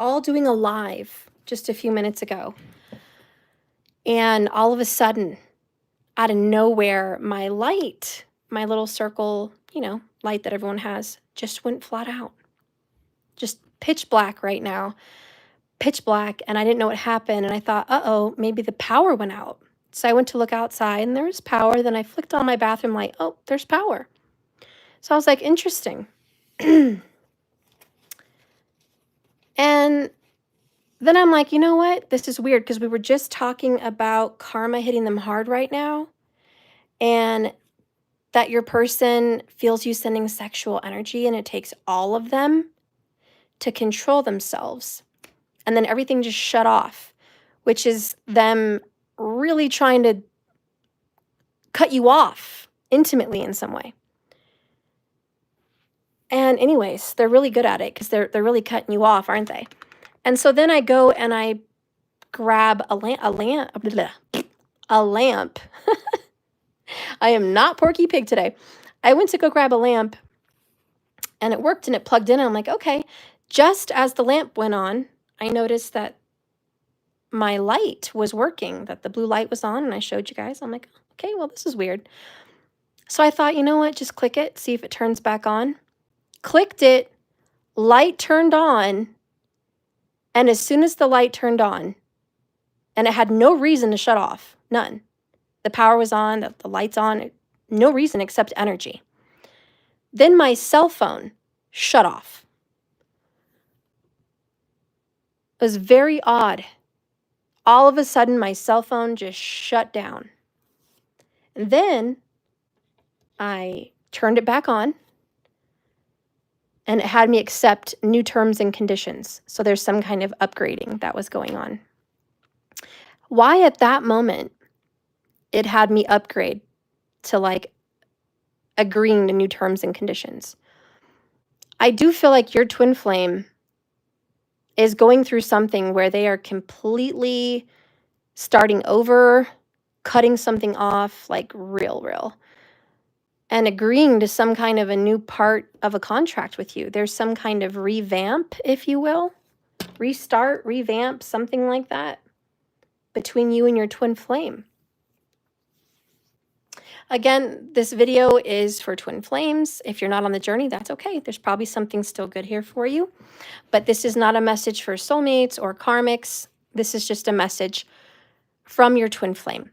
all doing a live just a few minutes ago. And all of a sudden, out of nowhere, my light, my little circle, light that everyone has, just went flat out. Just pitch black right now. Pitch black. And I didn't know what happened. And I thought, uh-oh, maybe the power went out. So I went to look outside and there was power. Then I flicked on my bathroom light. Oh, there's power. So I was like, interesting. And then I'm like, you know what? This is weird because we were just talking about karma hitting them hard right now. And that your person feels you sending sexual energy and it takes all of them to control themselves. And then everything just shut off, which is them really trying to cut you off intimately in some way. And anyways, they're really good at it because they're really cutting you off, aren't they? And so then I go and I grab a lamp. I am not Porky Pig today. I went to go grab a lamp and it worked and it plugged in. And I'm like, okay. Just as the lamp went on, I noticed that my light was working, that the blue light was on, and I showed you guys. I'm like, okay, well, this is weird. So I thought, you know what? Just click it, see if it turns back on. Clicked it, light turned on, and as soon as the light turned on, and it had no reason to shut off, none. The power was on, the light's on, no reason except energy. Then my cell phone shut off. It was very odd. All of a sudden, my cell phone just shut down. And then I turned it back on, and it had me accept new terms and conditions. So there's some kind of upgrading that was going on. Why at that moment it had me upgrade to like agreeing to new terms and conditions? I do feel like your twin flame is going through something where they are completely starting over, cutting something off, like real, and agreeing to some kind of a new part of a contract with you. There's some kind of revamp, if you will, restart, revamp, something like that between you and your twin flame. Again, this video is for twin flames. If you're not on the journey, that's okay. There's probably something still good here for you. But this is not a message for soulmates or karmics. This is just a message from your twin flame.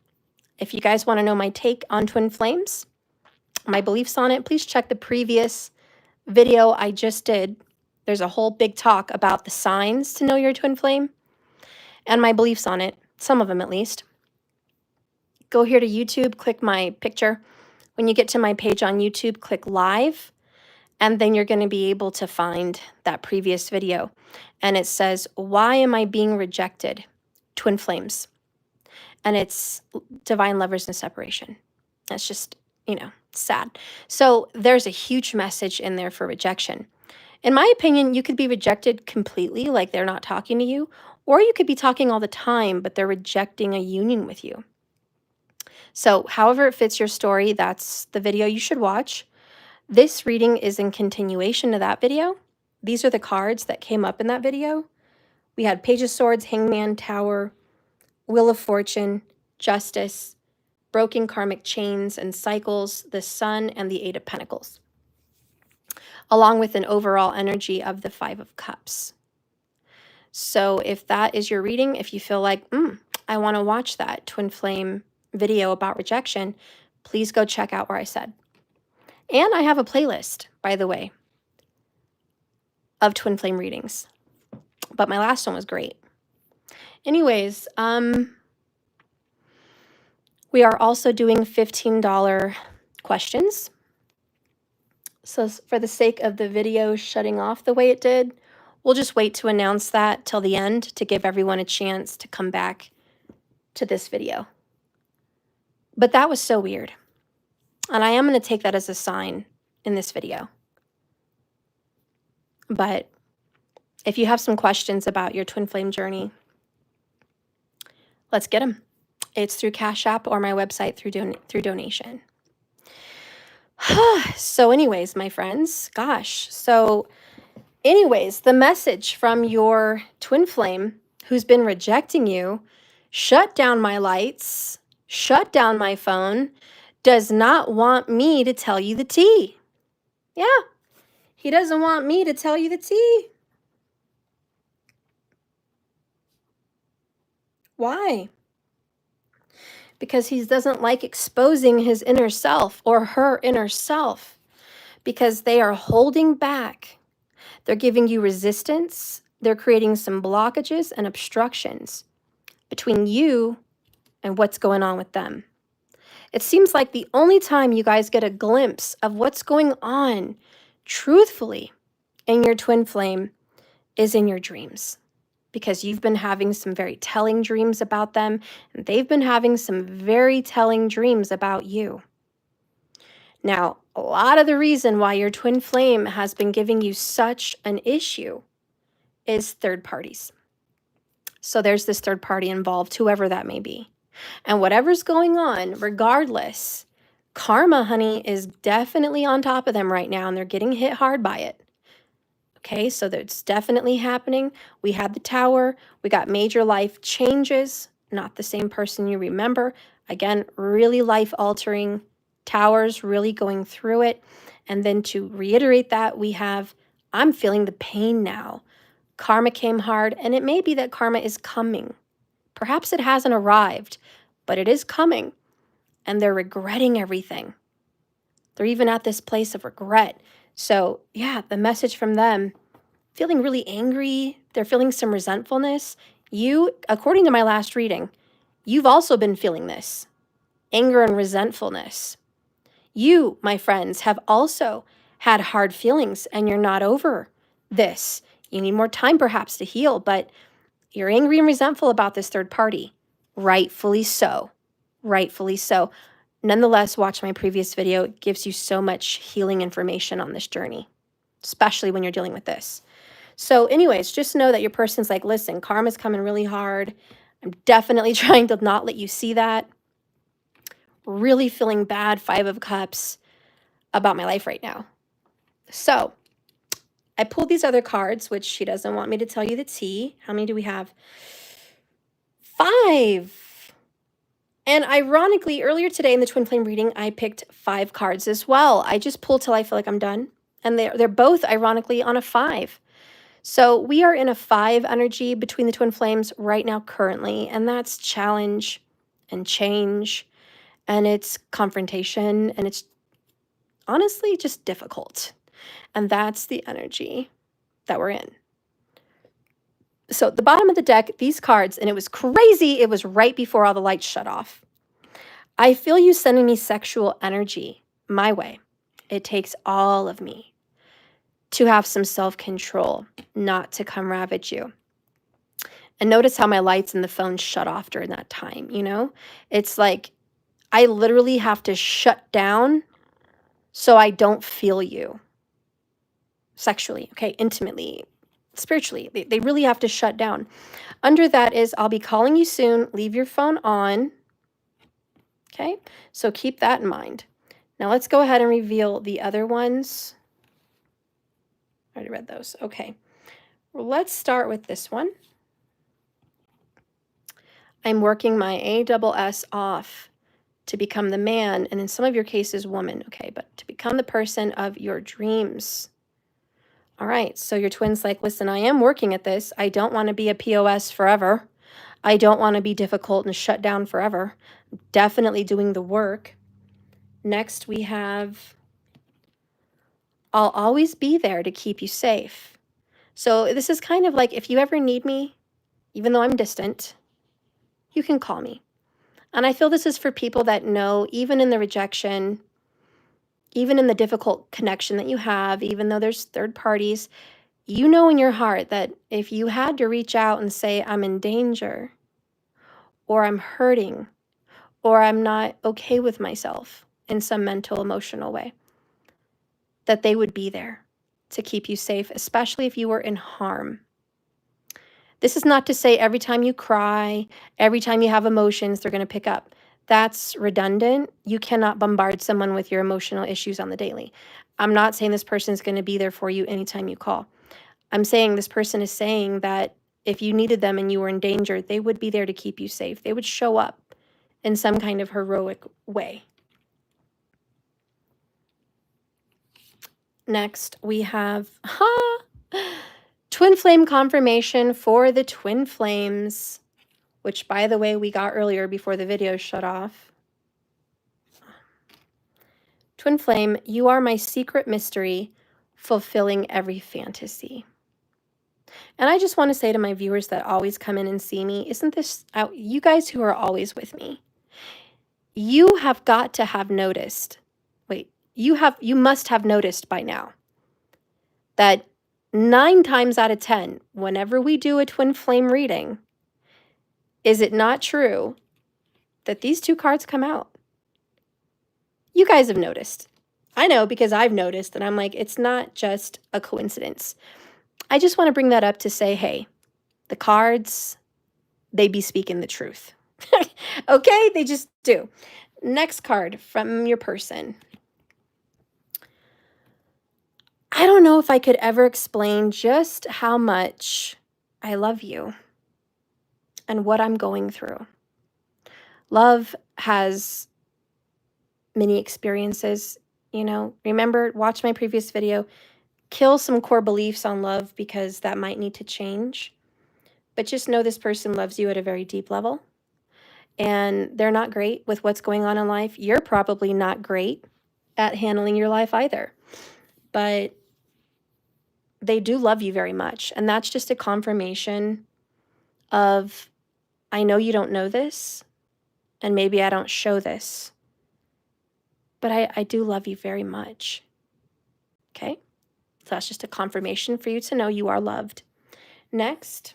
If you guys want to know my take on twin flames, my beliefs on it, please check the previous video I just did. There's a whole big talk about the signs to know your twin flame and my beliefs on it, some of them at least. Go here to YouTube, click my picture. When you get to my page on YouTube, click live, and then you're going to be able to find that previous video. And it says, why am I being rejected? Twin flames. And it's divine lovers and separation. That's just, sad. So there's a huge message in there for rejection. In my opinion, you could be rejected completely, like they're not talking to you, or you could be talking all the time, but they're rejecting a union with you. So however it fits your story, that's the video you should watch. This reading is in continuation to that video. These are the cards that came up in that video. We had Page of Swords, Hangman, Tower, Wheel of Fortune, Justice, Broken Karmic Chains and Cycles, the Sun, and the Eight of Pentacles, along with an overall energy of the Five of Cups. So if that is your reading, if you feel like, I want to watch that twin flame video about rejection, please go check out where I said. And I have a playlist, by the way, of twin flame readings. But my last one was great. Anyways, we are also doing $15 questions. So for the sake of the video shutting off the way it did, we'll just wait to announce that till the end to give everyone a chance to come back to this video. But that was so weird. And I am going to take that as a sign in this video. But if you have some questions about your twin flame journey, let's get them. It's through Cash App or my website through donation. So anyways, my friends, gosh. So Anyways, the message from your twin flame who's been rejecting you, shut down my lights, shut down my phone, does not want me to tell you the tea. Yeah, he doesn't want me to tell you the tea. Why? Because he doesn't like exposing his inner self or her inner self, because they are holding back. They're giving you resistance. They're creating some blockages and obstructions between you and what's going on with them. It seems like the only time you guys get a glimpse of what's going on truthfully in your twin flame is in your dreams, because you've been having some very telling dreams about them, and they've been having some very telling dreams about you. Now, a lot of the reason why your twin flame has been giving you such an issue is third parties. So there's this third party involved, whoever that may be. And whatever's going on, regardless, karma, honey, is definitely on top of them right now, and they're getting hit hard by it. Okay, so that's definitely happening. We had the tower. We got major life changes, not the same person you remember. Again, really life-altering. Towers really going through it. And then to reiterate that, we have, I'm feeling the pain now. Karma came hard, and it may be that karma is coming. Perhaps it hasn't arrived, but it is coming, and they're regretting everything. They're even at this place of regret. So yeah, the message from them, feeling really angry. They're feeling some resentfulness. You, according to my last reading, you've also been feeling this anger and resentfulness. You, my friends, have also had hard feelings, and you're not over this. You need more time perhaps to heal, but you're angry and resentful about this third party. Rightfully so. Rightfully so. Nonetheless, watch my previous video. It gives you so much healing information on this journey, especially when you're dealing with this. So anyways, just know that your person's like, listen, karma's coming really hard. I'm definitely trying to not let you see that. Really feeling bad, 5 of Cups, about my life right now. So I pulled these other cards, which she doesn't want me to tell you the tea. How many do we have? 5. And ironically, earlier today in the twin flame reading, I picked 5 cards as well. I just pull till I feel like I'm done. And they're both ironically on a 5. So we are in a 5 energy between the twin flames right now currently, and that's challenge and change, and it's confrontation, and it's honestly just difficult. And that's the energy that we're in. So the bottom of the deck, these cards, and it was crazy. It was right before all the lights shut off. I feel you sending me sexual energy my way. It takes all of me to have some self-control, not to come ravage you. And notice how my lights and the phone shut off during that time, you know? It's like I literally have to shut down so I don't feel you sexually, okay, intimately, spiritually. They really have to shut down. Under that is, I'll be calling you soon. Leave your phone on. Okay, so keep that in mind. Now let's go ahead and reveal the other ones. I already read those. Okay, well, let's start with this one. I'm working my ASS off to become the man, and in some of your cases, woman. Okay, but to become the person of your dreams. All right, so your twin's like, listen, I am working at this. I don't want to be a POS forever. I don't want to be difficult and shut down forever. Definitely doing the work. Next, we have, I'll always be there to keep you safe. So this is kind of like, if you ever need me, even though I'm distant, you can call me. And I feel this is for people that know, even in the rejection, even in the difficult connection that you have, even though there's third parties, you know in your heart that if you had to reach out and say, I'm in danger, or I'm hurting, or I'm not okay with myself in some mental, emotional way, that they would be there to keep you safe, especially if you were in harm. This is not to say every time you cry, every time you have emotions, they're going to pick up. That's redundant. You cannot bombard someone with your emotional issues on the daily. I'm not saying this person is going to be there for you anytime you call. I'm saying this person is saying that if you needed them and you were in danger, they would be there to keep you safe. They would show up in some kind of heroic way. Next, we have twin flame confirmation for the twin flames, which, by the way, we got earlier before the video shut off. Twin flame, you are my secret mystery, fulfilling every fantasy. And I just want to say to my viewers that always come in and see me, isn't this, you guys who are always with me, you have got to have noticed, you must have noticed by now that 9 times out of 10, whenever we do a twin flame reading, is it not true that these 2 cards come out? You guys have noticed. I know because I've noticed, and I'm like, it's not just a coincidence. I just want to bring that up to say, hey, the cards, they be speaking the truth. Okay? They just do. Next card from your person. I don't know if I could ever explain just how much I love you and what I'm going through. Love has many experiences, you know. Remember, watch my previous video. Kill some core beliefs on love because that might need to change. But just know this person loves you at a very deep level. And they're not great with what's going on in life. You're probably not great at handling your life either. But they do love you very much. And that's just a confirmation of, I know you don't know this, and maybe I don't show this, but I do love you very much. Okay? So that's just a confirmation for you to know you are loved. Next.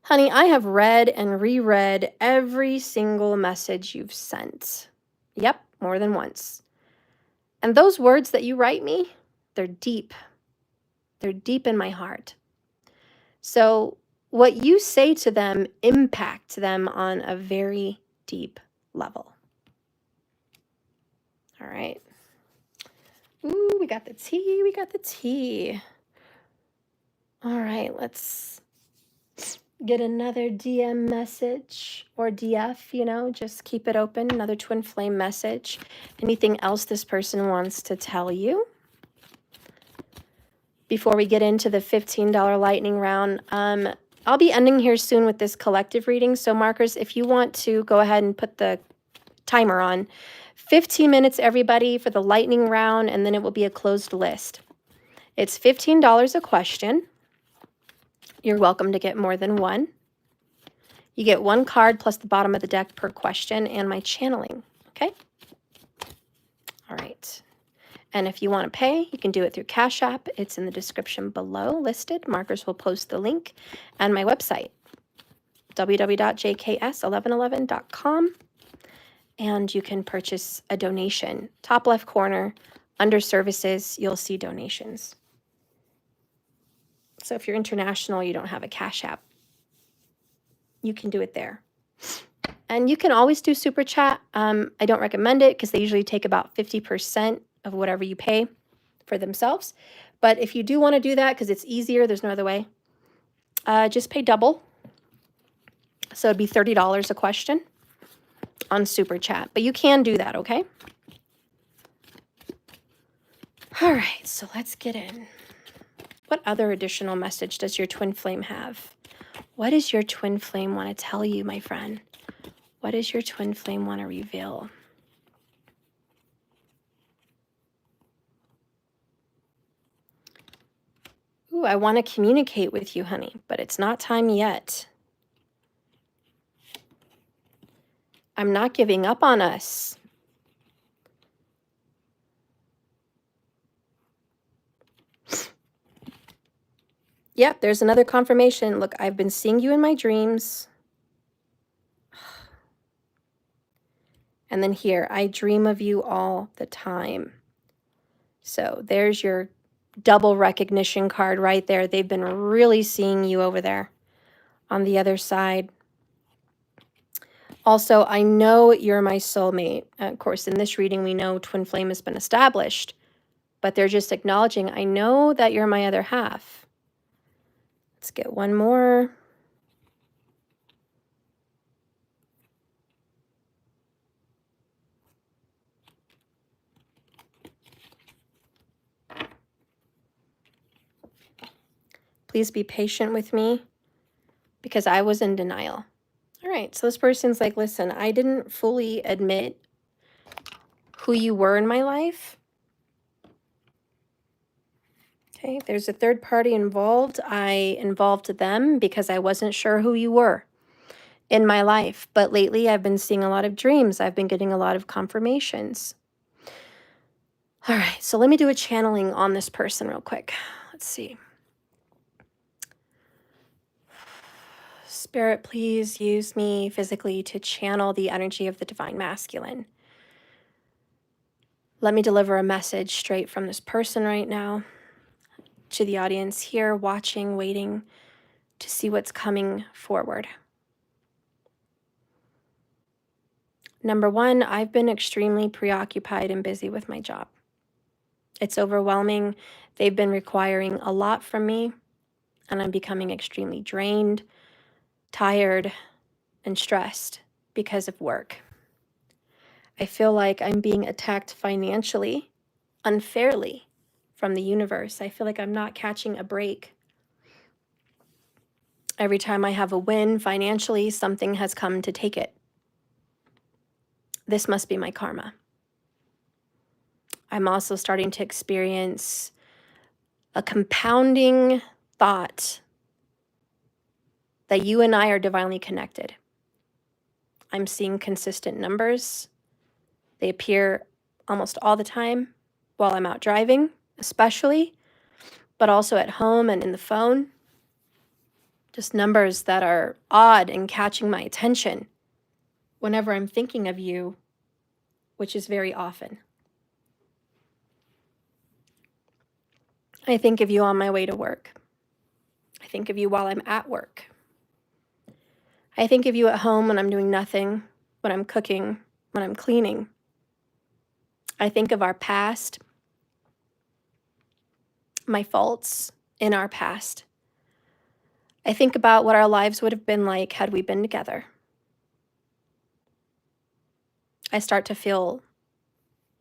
Honey, I have read and reread every single message you've sent. Yep, more than once. And those words that you write me, they're deep. They're deep in my heart. So what you say to them impacts them on a very deep level. All right. Ooh, we got the tea. We got the tea. All right, let's get another DM message or DF, you know, just keep it open. Another twin flame message. Anything else this person wants to tell you? Before we get into the $15 lightning round, I'll be ending here soon with this collective reading. So markers, if you want to go ahead and put the timer on, 15 minutes everybody for the lightning round, and then it will be a closed list. It's $15 a question. You're welcome to get more than one. You get 1 card plus the bottom of the deck per question and my channeling, okay? All right. And if you want to pay, you can do it through Cash App. It's in the description below listed. Markers will post the link, and my website, www.jks1111.com. And you can purchase a donation. Top left corner, under services, you'll see donations. So if you're international, you don't have a Cash App, you can do it there. And you can always do Super Chat. I don't recommend it because they usually take about 50% of whatever you pay for themselves. But if you do want to do that because it's easier, there's no other way, just pay double. So it'd be $30 a question on Super Chat. But you can do that, okay? All right, so let's get in. What other additional message does your twin flame have? What does your twin flame want to tell you, my friend? What does your twin flame want to reveal? Ooh, I want to communicate with you, honey, but it's not time yet. I'm not giving up on us. Yep, there's another confirmation. Look, I've been seeing you in my dreams. And then here, I dream of you all the time. So there's your double recognition card right there. They've been really seeing you over there on the other side. Also, I know you're my soulmate. Of course, in this reading, we know twin flame has been established. but they're just acknowledging, I know that you're my other half. Let's get one more. Please be patient with me because I was in denial. All right, so this person's like, listen, I didn't fully admit who you were in my life. Okay, there's a third party involved. I involved them because I wasn't sure who you were in my life. But lately I've been seeing a lot of dreams. I've been getting a lot of confirmations. All right, so let me do a channeling on this person real quick. Let's see. Spirit, please use me physically to channel the energy of the divine masculine. Let me deliver a message straight from this person right now to the audience here, watching, waiting to see what's coming forward. Number one, I've been extremely preoccupied and busy with my job. It's overwhelming. They've been requiring a lot from me, and I'm becoming extremely drained, tired, and stressed because of work. I feel like I'm being attacked financially, unfairly from the universe. I feel like I'm not catching a break. Every time I have a win financially, something has come to take it. This must be my karma. I'm also starting to experience a compounding thought that you and I are divinely connected. I'm seeing consistent numbers. They appear almost all the time while I'm out driving, especially, but also at home and in the phone. Just numbers that are odd and catching my attention whenever I'm thinking of you, which is very often. I think of you on my way to work. I think of you while I'm at work. I think of you at home when I'm doing nothing, when I'm cooking, when I'm cleaning. I think of our past, my faults in our past. I think about what our lives would have been like had we been together. I start to feel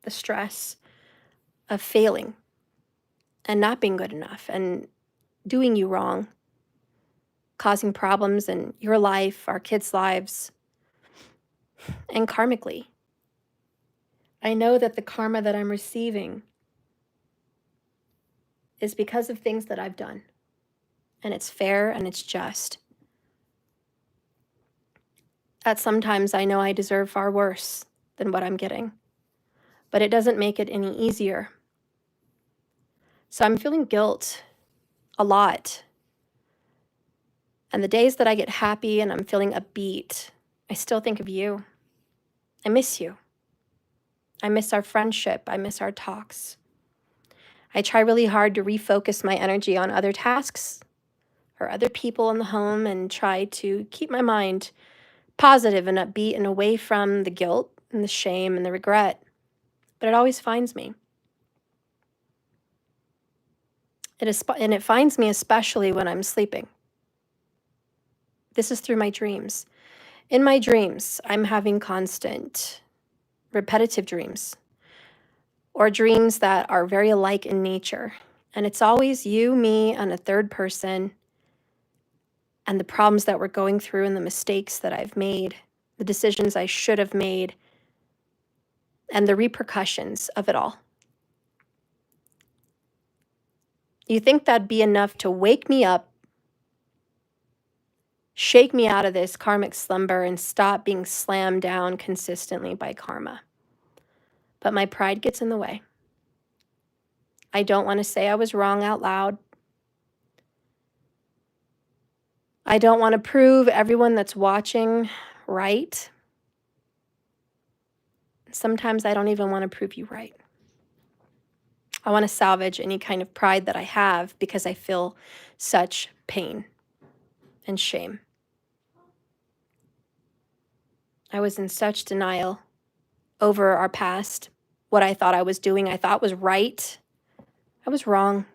the stress of failing and not being good enough and doing you wrong, causing problems in your life, our kids' lives, and karmically. I know that the karma that I'm receiving is because of things that I've done, and it's fair and it's just. That sometimes I know I deserve far worse than what I'm getting, but it doesn't make it any easier. So I'm feeling guilt a lot. And the days that I get happy and I'm feeling upbeat, I still think of you. I miss you. I miss our friendship. I miss our talks. I try really hard to refocus my energy on other tasks or other people in the home and try to keep my mind positive and upbeat and away from the guilt and the shame and the regret. But it always finds me. It finds me especially when I'm sleeping. This is through my dreams. In my dreams, I'm having constant, repetitive dreams, or dreams that are very alike in nature. And it's always you, me, and a third person, and the problems that we're going through and the mistakes that I've made, the decisions I should have made, and the repercussions of it all. You think that'd be enough to wake me up, shake me out of this karmic slumber, and stop being slammed down consistently by karma. But my pride gets in the way. I don't want to say I was wrong out loud. I don't want to prove everyone that's watching right. Sometimes I don't even want to prove you right. I want to salvage any kind of pride that I have because I feel such pain and shame. I was in such denial over our past, what I thought I was doing, I thought was right. I was wrong.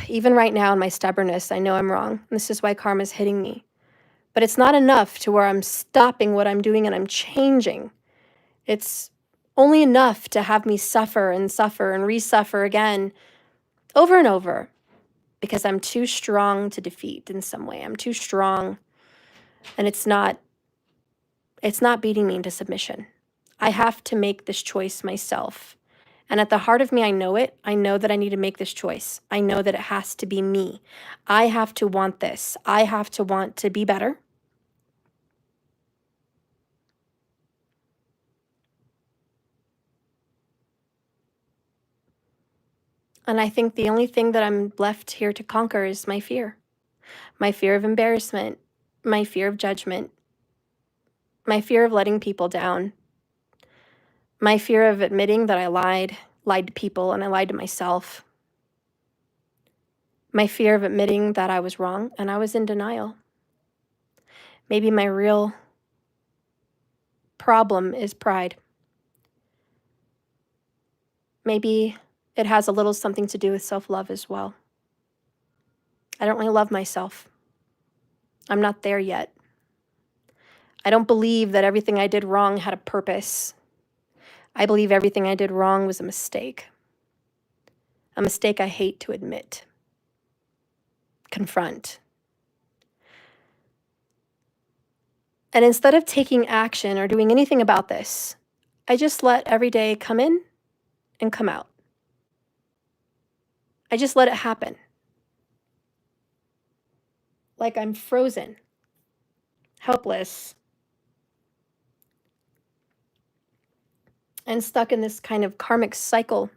Even right now in my stubbornness, I know I'm wrong. This is why karma's hitting me. But it's not enough to where I'm stopping what I'm doing and I'm changing. It's only enough to have me suffer and re-suffer again over and over because I'm too strong to defeat in some way. I'm too strong, and it's not beating me into submission. I have to make this choice myself. And at the heart of me, I know it. I know that I need to make this choice. I know that it has to be me. I have to want this. I have to want to be better. And I think the only thing that I'm left here to conquer is my fear of embarrassment, my fear of judgment, my fear of letting people down, my fear of admitting that I lied to people and I lied to myself, my fear of admitting that I was wrong and I was in denial. Maybe my real problem is pride. Maybe it has a little something to do with self-love as well. I don't really love myself. I'm not there yet. I don't believe that everything I did wrong had a purpose. I believe everything I did wrong was a mistake I hate to admit, confront. And instead of taking action or doing anything about this, I just let every day come in and come out. I just let it happen. Like I'm frozen, helpless, and stuck in this kind of karmic cycle.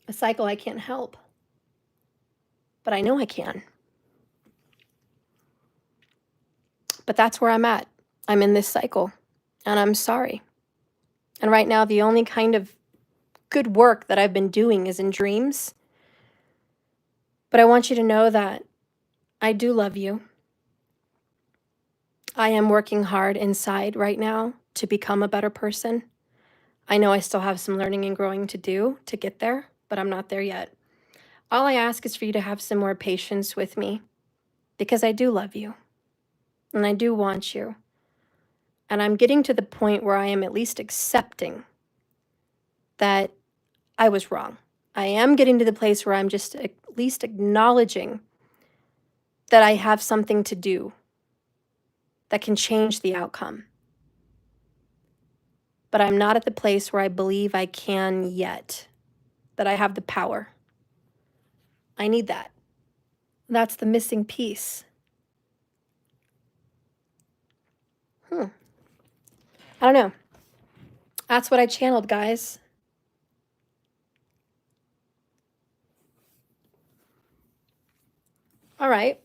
A cycle I can't help. But I know I can. But that's where I'm at. I'm in this cycle, and I'm sorry. And right now, the only kind of good work that I've been doing is in dreams. But I want you to know that I do love you. I am working hard inside right now to become a better person. I know I still have some learning and growing to do to get there, but I'm not there yet. All I ask is for you to have some more patience with me because I do love you and I do want you. And I'm getting to the point where I am at least accepting that I was wrong. I am getting to the place where I'm just at least acknowledging that I have something to do that can change the outcome. But I'm not at the place where I believe I can yet, that I have the power. I need that. That's the missing piece. I don't know. That's what I channeled, guys. All right.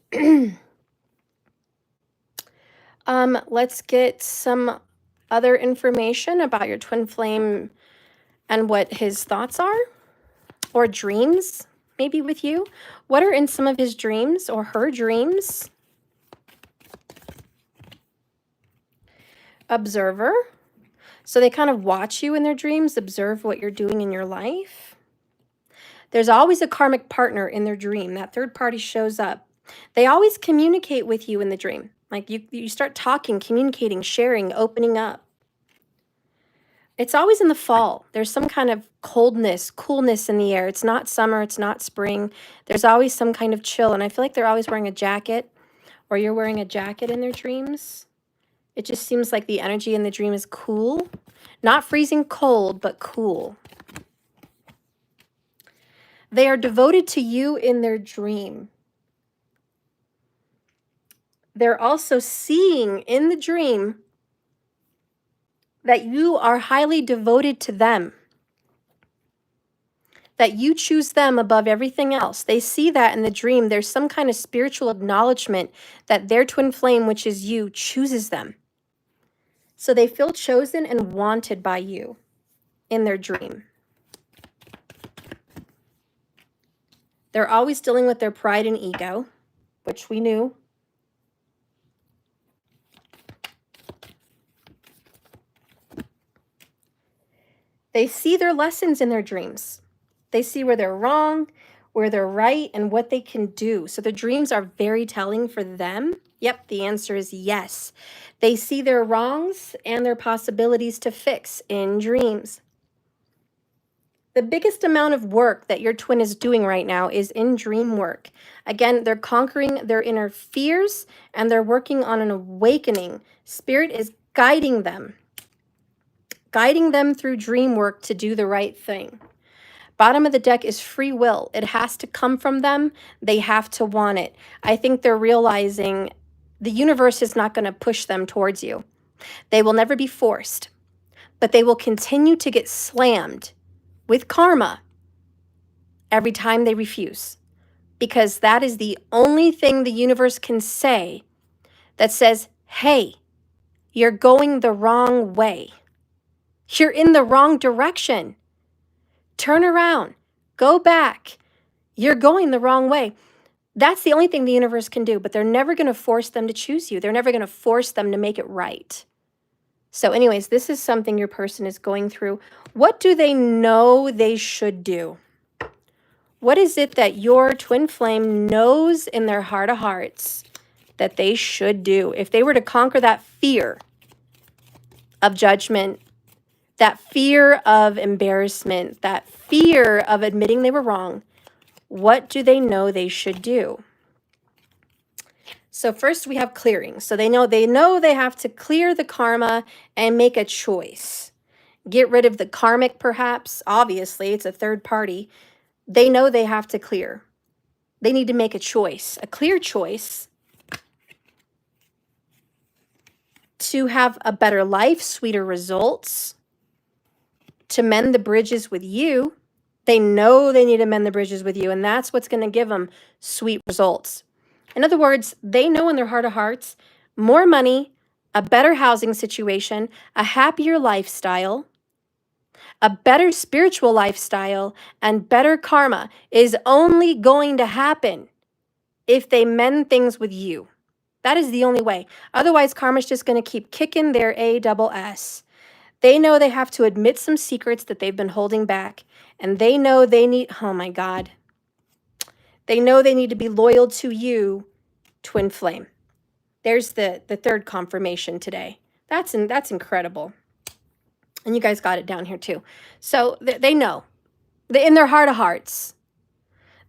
Let's get some other information about your twin flame and what his thoughts are, or dreams, maybe with you. What are in some of his dreams or her dreams? Observer. So they kind of watch you in their dreams, observe what you're doing in your life. There's always a karmic partner in their dream. That third party shows up. They always communicate with you in the dream. Like you start talking, communicating, sharing, opening up. It's always in the fall. There's some kind of coldness, coolness in the air. It's not summer, it's not spring. There's always some kind of chill. And I feel like they're always wearing a jacket, or you're wearing a jacket in their dreams. It just seems like the energy in the dream is cool. Not freezing cold, but cool. They are devoted to you in their dream. They're also seeing in the dream that you are highly devoted to them, that you choose them above everything else. They see that in the dream. There's some kind of spiritual acknowledgement that their twin flame, which is you, chooses them. So they feel chosen and wanted by you in their dream. They're always dealing with their pride and ego, which we knew. They see their lessons in their dreams. They see where they're wrong, where they're right, and what they can do. So the dreams are very telling for them. Yep, the answer is yes. They see their wrongs and their possibilities to fix in dreams. The biggest amount of work that your twin is doing right now is in dream work. Again, they're conquering their inner fears and they're working on an awakening. Spirit is guiding them through dream work to do the right thing. Bottom of the deck is free will. It has to come from them. They have to want it. I think they're realizing the universe is not going to push them towards you. They will never be forced, but they will continue to get slammed with karma every time they refuse, because that is the only thing the universe can say that says, hey, you're going the wrong way. You're in the wrong direction. Turn around, go back. You're going the wrong way. That's the only thing the universe can do, but they're never going to force them to choose you. They're never going to force them to make it right. So anyways, this is something your person is going through. What do they know they should do? What is it that your twin flame knows in their heart of hearts that they should do? If they were to conquer that fear of judgment, that fear of embarrassment, that fear of admitting they were wrong, what do they know they should do? So first we have clearing. So they know they have to clear the karma and make a choice. Get rid of the karmic, perhaps. Obviously, it's a third party. They know they have to clear. They need to make a choice, a clear choice to have a better life, sweeter results, to mend the bridges with you. They know they need to mend the bridges with you, and that's what's going to give them sweet results. In other words, they know in their heart of hearts, more money, a better housing situation, a happier lifestyle, a better spiritual lifestyle, and better karma is only going to happen if they mend things with you. That is the only way. Otherwise, karma's just going to keep kicking their ass. They know they have to admit some secrets that they've been holding back. And they know they need, oh my God. They know they need to be loyal to you, twin flame. There's the third confirmation today. That's incredible. And you guys got it down here too. So they know. In their heart of hearts,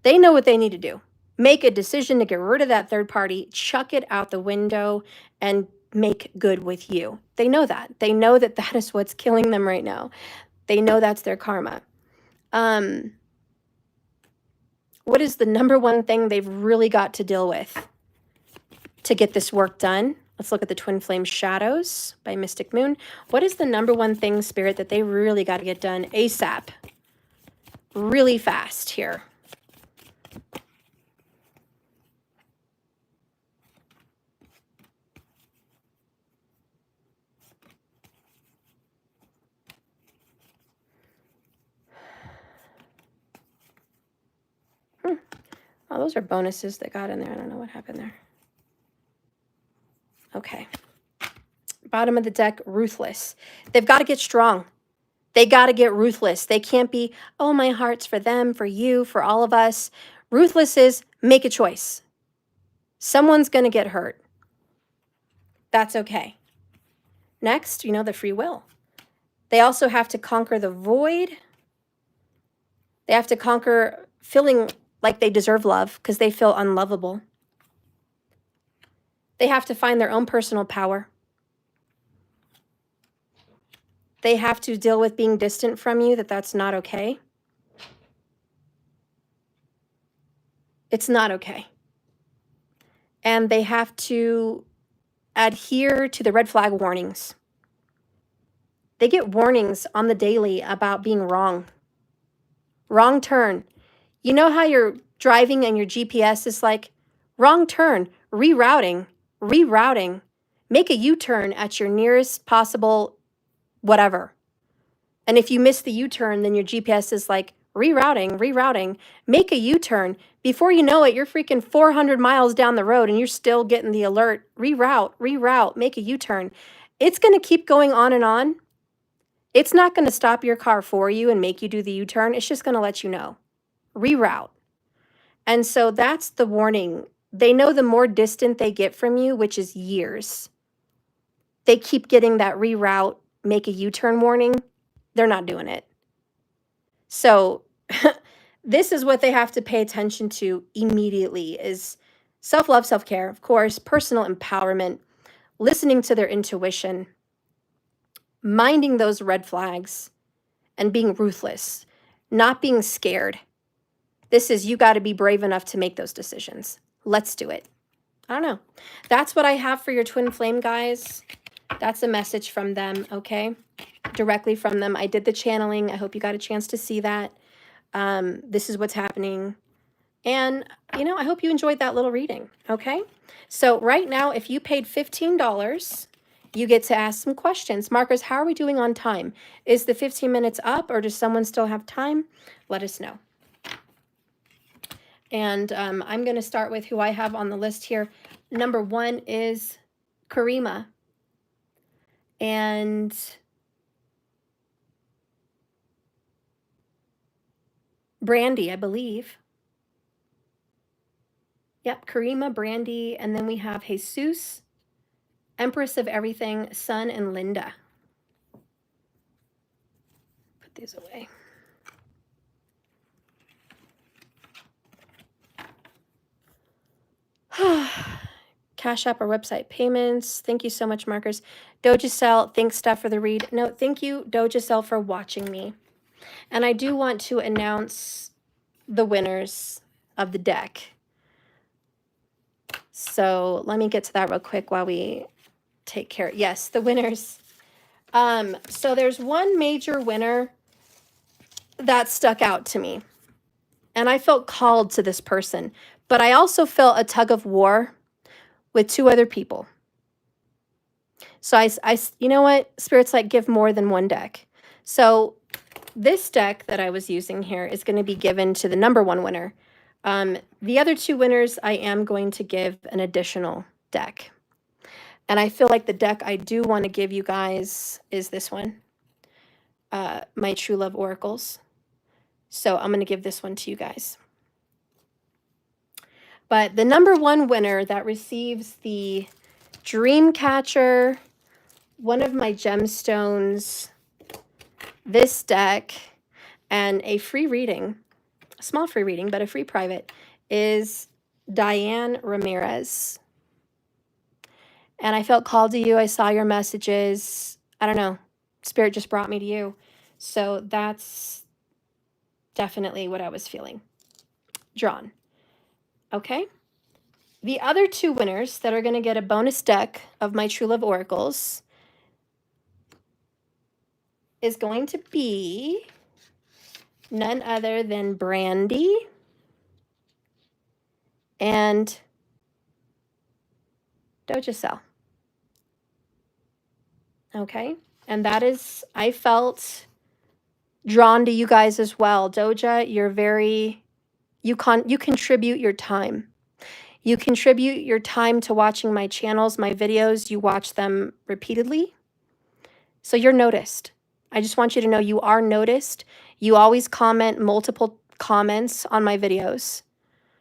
they know what they need to do. Make a decision to get rid of that third party, chuck it out the window, and make good with you. They know that. They know that that is what's killing them right now. They know that's their karma. What is the number one thing they've really got to deal with to get this work done? Let's look at the Twin Flame Shadows by Mystic Moon. What is the number one thing, Spirit, that they really got to get done ASAP? Really fast here. Oh, those are bonuses that got in there. I don't know what happened there. Okay. Bottom of the deck, ruthless. They've got to get strong. They got to get ruthless. They can't be, oh, my heart's for them, for you, for all of us. Ruthless is make a choice. Someone's going to get hurt. That's okay. Next, the free will. They also have to conquer the void. They have to conquer feeling like they deserve love because they feel unlovable. They have to find their own personal power. They have to deal with being distant from you, that's not okay. It's not okay. And they have to adhere to the red flag warnings. They get warnings on the daily about being wrong. Wrong turn. You know how you're driving and your GPS is like, wrong turn, rerouting. Make a U-turn at your nearest possible whatever. And if you miss the U-turn, then your GPS is like, rerouting. Make a U-turn. Before you know it, you're freaking 400 miles down the road and you're still getting the alert, reroute, make a U-turn. It's going to keep going on and on. It's not going to stop your car for you and make you do the U-turn. It's just going to let you know. Reroute. And so that's the warning. They know the more distant they get from you, which is years, they keep getting that reroute, make a U-turn warning. They're not doing it. So this is what they have to pay attention to immediately is self-love, self-care, of course, personal empowerment, listening to their intuition, minding those red flags, and being ruthless, not being scared. This is, you got to be brave enough to make those decisions. Let's do it. I don't know. That's what I have for your twin flame, guys. That's a message from them, okay? Directly from them. I did the channeling. I hope you got a chance to see that. This is what's happening. And, you know, I hope you enjoyed that little reading, okay? So right now, if you paid $15, you get to ask some questions. Markers, how are we doing on time? Is the 15 minutes up, or does someone still have time? Let us know. And I'm going to start with who I have on the list here. Number 1 is Karima. And Brandy, I believe. Yep, Karima, Brandy, and then we have Jesus, Empress of Everything, Sun, and Linda. Put these away. Cash App or website payments. Thank you so much, Markers. Dojacell, thanks, Steph, for the read. No, thank you, Dojacell, for watching me. And I do want to announce the winners of the deck. So let me get to that real quick while we take care. Yes, the winners. So there's one major winner that stuck out to me. And I felt called to this person. But I also felt a tug of war with 2 other people. So I you know what? Spirit's like, give more than one deck. So this deck that I was using here is going to be given to the number 1 winner. The other 2 winners, I am going to give an additional deck. And I feel like the deck I do want to give you guys is this one, My True Love Oracles. So I'm going to give this one to you guys. But the number 1 winner that receives the Dreamcatcher, one of my gemstones, this deck, and a free reading, a small free reading, but a free private, is Diane Ramirez. And I felt called to you. I saw your messages. I don't know. Spirit just brought me to you. So that's definitely what I was feeling. Drawn. Okay. The other 2 winners that are going to get a bonus deck of My True Love Oracles is going to be none other than Brandy and Dojacell. Okay. And that is, I felt drawn to you guys as well. Doja, you're very, you contribute your time. You contribute your time to watching my channels, my videos. You watch them repeatedly. So you're noticed. I just want you to know you are noticed. You always comment multiple comments on my videos.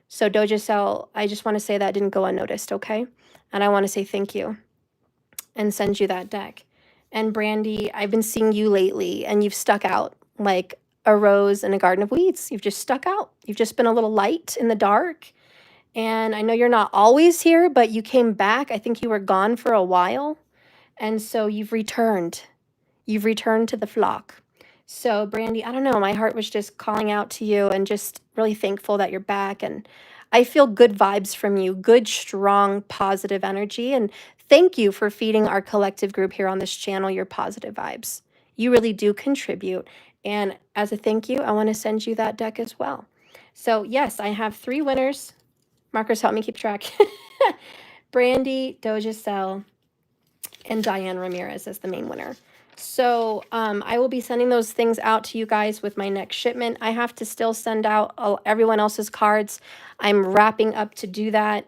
So Dojacell, I just want to say that didn't go unnoticed, okay? And I want to say thank you and send you that deck. And Brandy, I've been seeing you lately, and you've stuck out like a rose in a garden of weeds. You've just stuck out. You've just been a little light in the dark. And I know you're not always here, but you came back. I think you were gone for a while. And so you've returned. You've returned to the flock. So Brandy, I don't know, my heart was just calling out to you and just really thankful that you're back. And I feel good vibes from you, good, strong, positive energy. And thank you for feeding our collective group here on this channel your positive vibes. You really do contribute. And as a thank you, I want to send you that deck as well. So yes, I have 3 winners. Markers, help me keep track. Brandy, Dojacell, and Diane Ramirez as the main winner. So I will be sending those things out to you guys with my next shipment. I have to still send out everyone else's cards. I'm wrapping up to do that.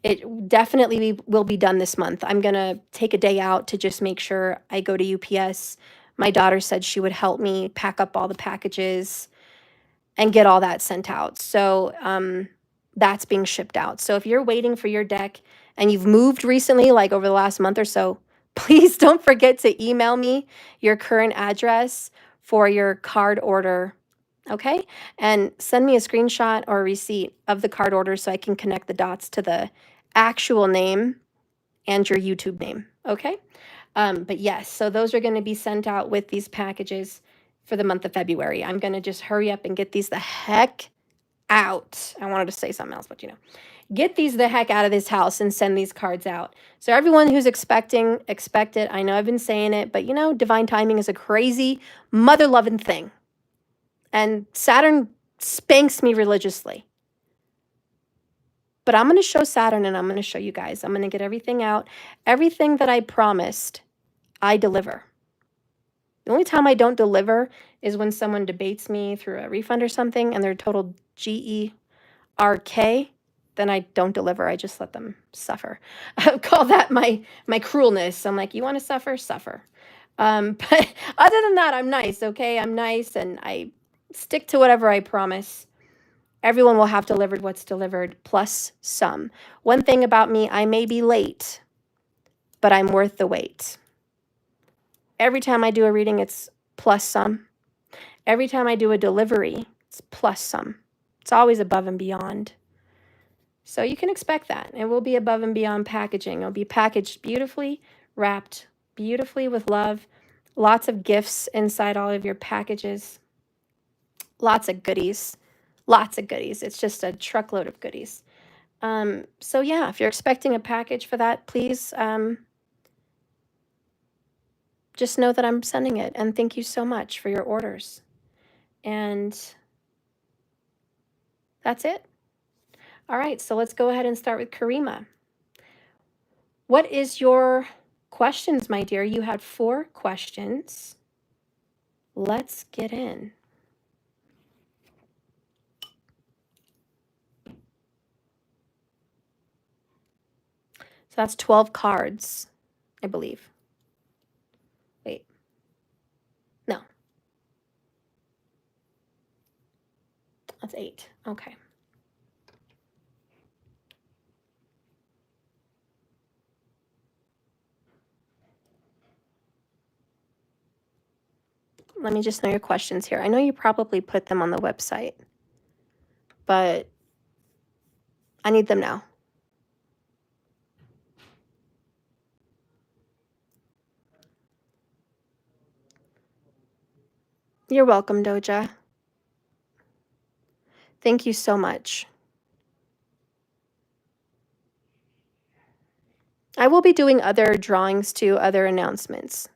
It definitely will be done this month. I'm going to take a day out to just make sure I go to UPS. my daughter said she would help me pack up all the packages and get all that sent out. So that's being shipped out. So if you're waiting for your deck and you've moved recently, like over the last month or so, please don't forget to email me your current address for your card order, okay? And send me a screenshot or a receipt of the card order so I can connect the dots to the actual name and your YouTube name, okay? But yes, so those are going to be sent out with these packages for the month of February. I'm going to just hurry up and get these the heck out. I wanted to say something else, but you know, get these the heck out of this house and send these cards out. So everyone who's expecting, expect it. I know I've been saying it, but you know, divine timing is a crazy mother-loving thing. And Saturn spanks me religiously. But I'm going to show Saturn and I'm going to show you guys. I'm going to get everything out. Everything that I promised, I deliver. The only time I don't deliver is when someone debates me through a refund or something and they're total GERK, then I don't deliver. I just let them suffer. I call that my cruelness. I'm like, you want to suffer? Suffer. But other than that, I'm nice, okay? I'm nice and I stick to whatever I promise. Everyone will have delivered what's delivered, plus some. One thing about me, I may be late, but I'm worth the wait. Every time I do a reading, it's plus some. Every time I do a delivery, it's plus some. It's always above and beyond. So you can expect that. It will be above and beyond packaging. It'll be packaged beautifully, wrapped beautifully with love. Lots of gifts inside all of your packages. Lots of goodies. Lots of goodies. It's just a truckload of goodies. So yeah, if you're expecting a package for that, please just know that I'm sending it. And thank you so much for your orders. And that's it. All right, so let's go ahead and start with Karima. What is your questions, my dear? You had 4 questions. Let's get in. So that's 12 cards, I believe. Wait. No. That's 8. Okay. Let me just know your questions here. I know you probably put them on the website, but I need them now. You're welcome, Doja. Thank you so much. I will be doing other drawings too, other announcements.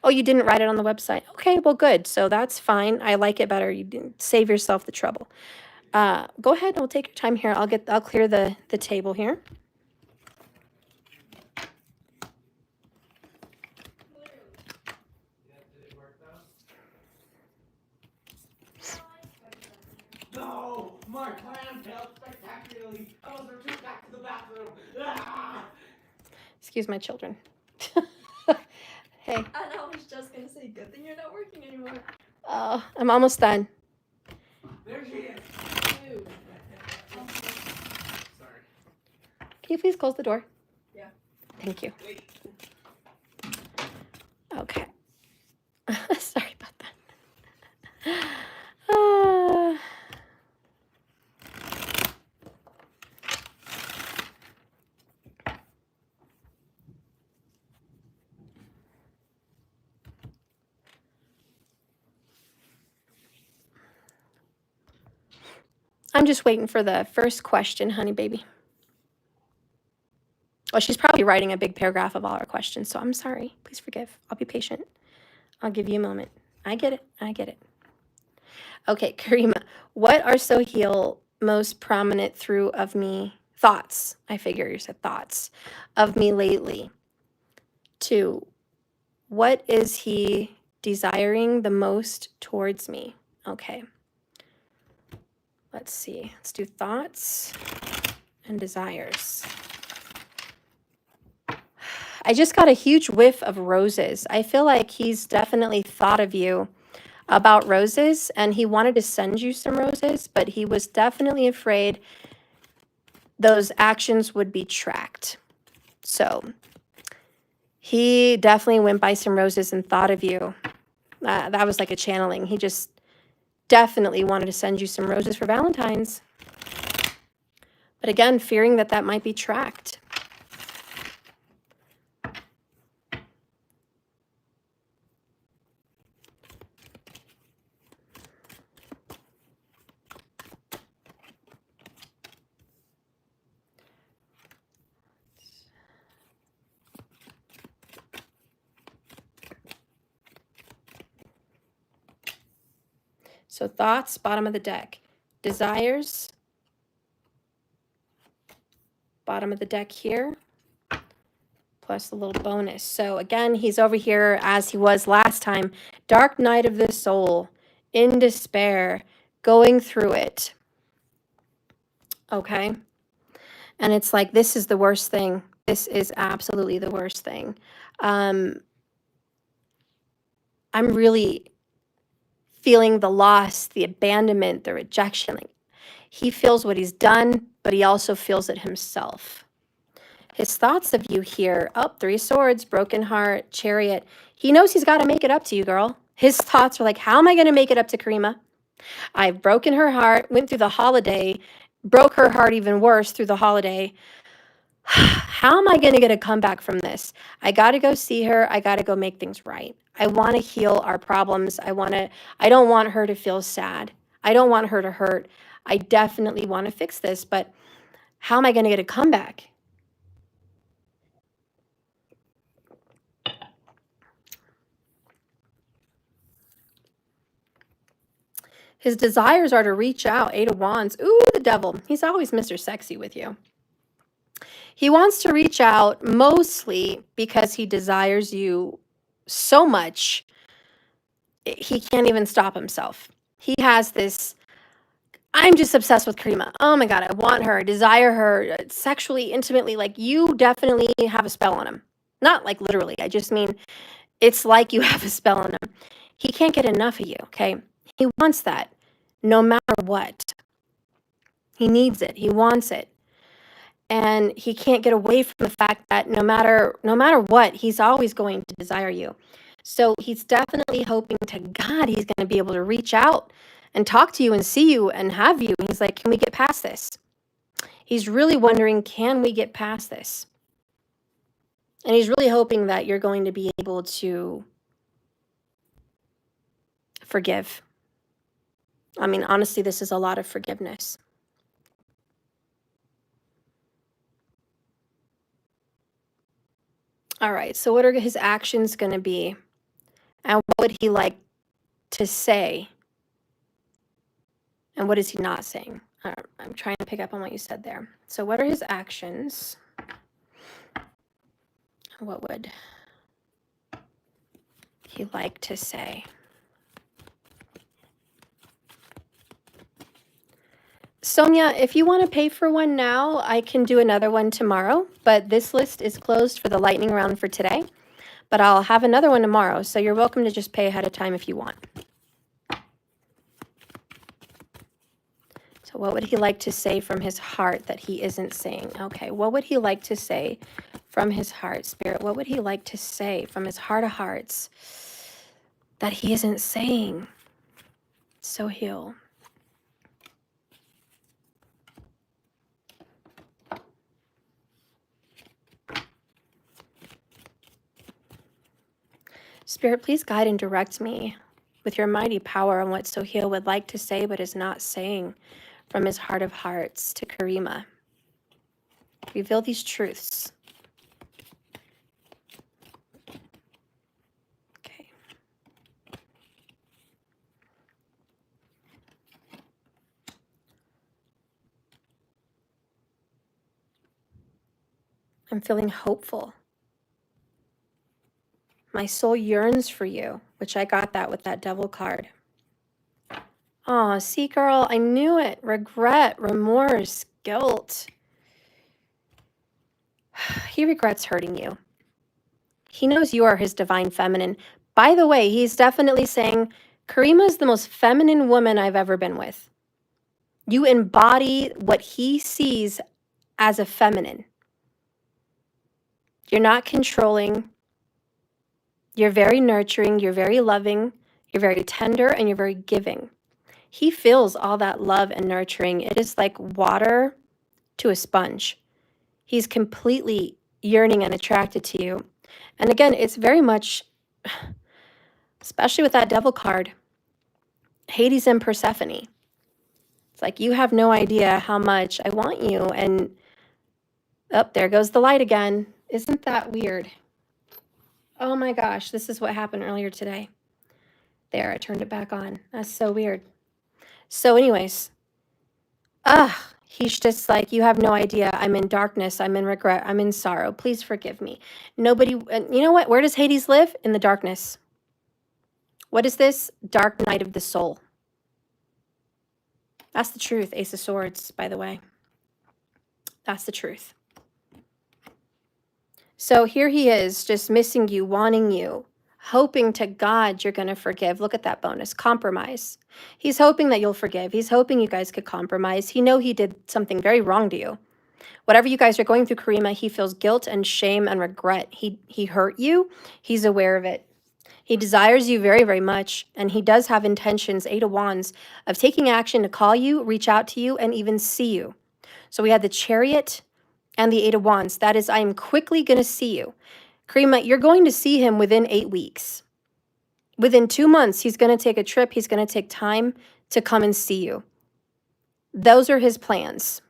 Oh, you didn't write it on the website. Okay, well, good. So that's fine. I like it better. You didn't save yourself the trouble. Go ahead. We'll take your time here. I'll clear the table here. No, my plan failed spectacularly. I was retreated back to the bathroom. Ah! Excuse my children. Hey. And I was just gonna say, good thing you're not working anymore. Oh, I'm almost done. There she is. Dude. Sorry. Can you please close the door? Yeah. Thank you. Wait. Okay. Sorry about that. Uh, I'm just waiting for the first question, honey baby. Oh, she's probably writing a big paragraph of all our questions, so I'm sorry. Please forgive. I'll be patient. I'll give you a moment. I get it. I get it. Okay, Karima, what are Sohail most prominent through of me thoughts? I figure you said thoughts of me lately. 2, what is he desiring the most towards me? Okay. Let's see. Let's do thoughts and desires. I just got a huge whiff of roses. I feel like he's definitely thought of you about roses and he wanted to send you some roses, but he was definitely afraid those actions would be tracked. So he definitely went by some roses and thought of you. That was like a channeling. He just definitely wanted to send you some roses for Valentine's. But again, fearing that that might be tracked. So thoughts, bottom of the deck. Desires, bottom of the deck here, plus a little bonus. So again, he's over here as he was last time. Dark night of the soul, in despair, going through it. Okay? And it's like, this is the worst thing. This is absolutely the worst thing. I'm really feeling the loss, the abandonment, the rejection. Like, he feels what he's done, but he also feels it himself. His thoughts of you here, oh, 3 swords, broken heart, chariot. He knows he's got to make it up to you, girl. His thoughts are like, how am I going to make it up to Karima? I've broken her heart, went through the holiday, broke her heart even worse through the holiday. How am I going to get a comeback from this? I got to go see her. I got to go make things right. I want to heal our problems. I don't want her to feel sad. I don't want her to hurt. I definitely want to fix this, but how am I going to get a comeback? His desires are to reach out. 8 of Wands. Ooh, the devil. He's always Mr. Sexy with you. He wants to reach out mostly because he desires you so much, he can't even stop himself. He has this, I'm just obsessed with Karima. Oh my God, I want her, I desire her sexually, intimately. Like, you definitely have a spell on him. Not like literally, I just mean it's like you have a spell on him. He can't get enough of you, okay? He wants that no matter what. He needs it. He wants it. And he can't get away from the fact that no matter what, he's always going to desire you. So he's definitely hoping to God he's going to be able to reach out and talk to you and see you and have you. He's like, can we get past this? He's really wondering, can we get past this? And he's really hoping that you're going to be able to forgive. I mean, honestly, this is a lot of forgiveness. All right, so what are his actions going to be? And what would he like to say? And what is he not saying? I'm trying to pick up on what you said there. So what are his actions? What would he like to say? Sonia, if you want to pay for one now, I can do another one tomorrow, but this list is closed for the lightning round for today. But I'll have another one tomorrow, so you're welcome to just pay ahead of time if you want. So what would he like to say from his heart that he isn't saying? Okay, what would he like to say from his heart, Spirit? What would he like to say from his heart of hearts that he isn't saying? So heal. Spirit, please guide and direct me with your mighty power on what Sohail would like to say but is not saying from his heart of hearts to Karima. Reveal these truths. Okay. I'm feeling hopeful. My soul yearns for you, which I got that with that devil card. Oh, see, girl, I knew it. Regret, remorse, guilt. He regrets hurting you. He knows you are his divine feminine. By the way, he's definitely saying, Karima is the most feminine woman I've ever been with. You embody what he sees as a feminine. You're not controlling. You're very nurturing. You're very loving. You're very tender, and you're very giving. He feels all that love and nurturing. It is like water to a sponge. He's completely yearning and attracted to you. And again, it's very much, especially with that devil card, Hades and Persephone. It's like, you have no idea how much I want you. And oh, there goes the light again. Isn't that weird? Oh my gosh, this is what happened earlier today. There, I turned it back on. That's so weird. So anyways, he's just like, you have no idea. I'm in darkness. I'm in regret. I'm in sorrow. Please forgive me. Nobody, you know what? Where does Hades live? In the darkness. What is this? Dark night of the soul. That's the truth. Ace of Swords, by the way. That's the truth. So here he is, just missing you, wanting you, hoping to God you're going to forgive. Look at that bonus. Compromise. He's hoping that you'll forgive. He's hoping you guys could compromise. He knows he did something very wrong to you. Whatever you guys are going through, Karima, he feels guilt and shame and regret. He hurt you. He's aware of it. He desires you very, very much, and he does have intentions, 8 of Wands, of taking action to call you, reach out to you, and even see you. So we had the Chariot and the 8 of Wands. That is, I am quickly going to see you. Karima, you're going to see him within 8 weeks. Within 2 months, he's going to take a trip. He's going to take time to come and see you. Those are his plans.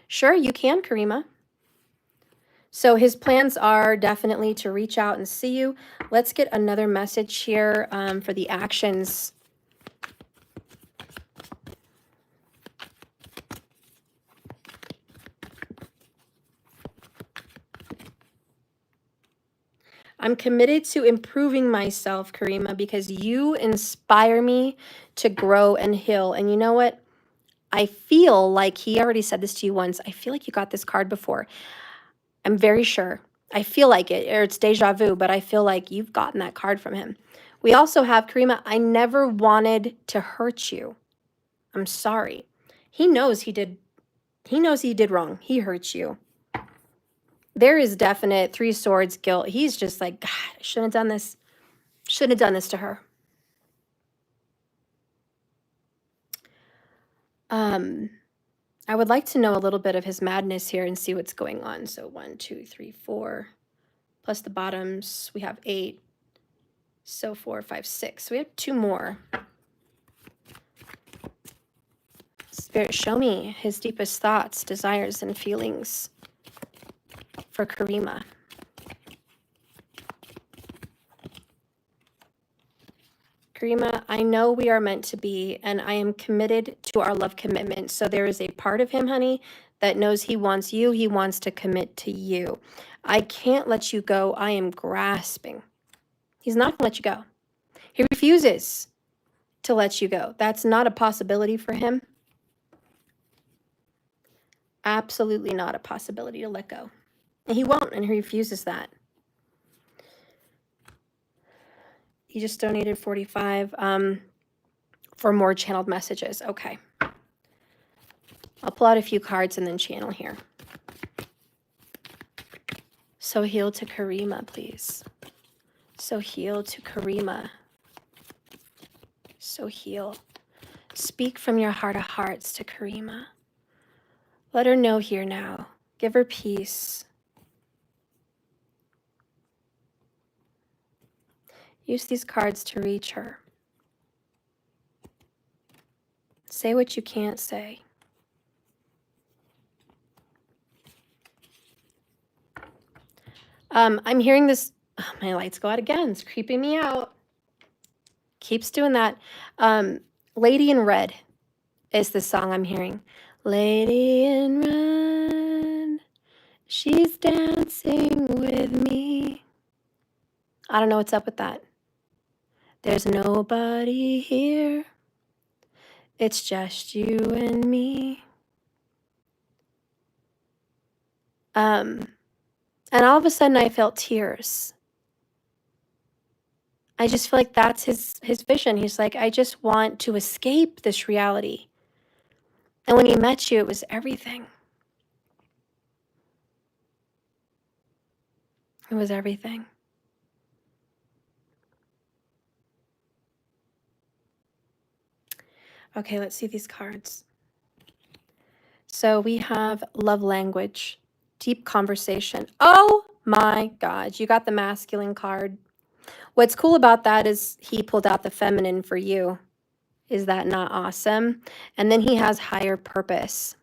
Sure, you can, Karima. So his plans are definitely to reach out and see you. Let's get another message here for the actions. I'm committed to improving myself, Karima, because you inspire me to grow and heal. And you know what? I feel like he already said this to you once. I feel like you got this card before. I'm very sure. I feel like it, or it's deja vu, but I feel like you've gotten that card from him. We also have, Karima, I never wanted to hurt you. I'm sorry. He knows he did wrong. He hurt you. There is definite 3 swords guilt. He's just like, God, I shouldn't have done this. Shouldn't have done this to her. I would like to know a little bit of his madness here and see what's going on. So 1, 2, 3, 4, plus the bottoms, we have 8. So 4, 5, 6. So we have 2 more. Spirit, show me his deepest thoughts, desires, and feelings for Karima. Karima, I know we are meant to be, and I am committed to our love commitment. So there is a part of him, honey, that knows he wants you. He wants to commit to you. I can't let you go. I am grasping. He's not going to let you go. He refuses to let you go. That's not a possibility for him. Absolutely not a possibility to let go. And he won't, and he refuses that. He just donated 45 for more channeled messages. Okay. I'll pull out a few cards and then channel here. So heal to Karima, please. So heal to Karima. So heal. Speak from your heart of hearts to Karima. Let her know here now. Give her peace. Use these cards to reach her. Say what you can't say. I'm hearing this. Oh, my lights go out again. It's creeping me out. Keeps doing that. Lady in Red is the song I'm hearing. Lady in Red, she's dancing with me. I don't know what's up with that. There's nobody here. It's just you and me. And And all of a sudden I felt tears. I just feel like that's his vision. He's like, I just want to escape this reality. And when he met you, it was everything. It was everything. Okay, let's see these cards. So we have love language, deep conversation. Oh my God, you got the masculine card. What's cool about that is he pulled out the feminine for you. Is that not awesome? And then he has higher purpose.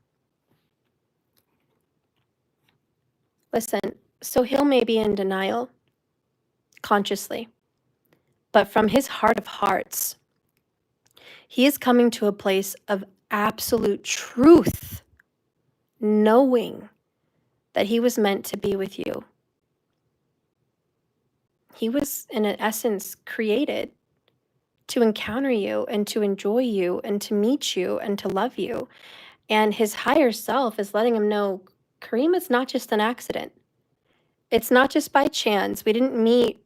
Listen, so Hill may be in denial consciously, but from his heart of hearts, he is coming to a place of absolute truth, knowing that he was meant to be with you. He was, in essence, created to encounter you and to enjoy you and to meet you and to love you. And his higher self is letting him know, Kareem is not just an accident. It's not just by chance. We didn't meet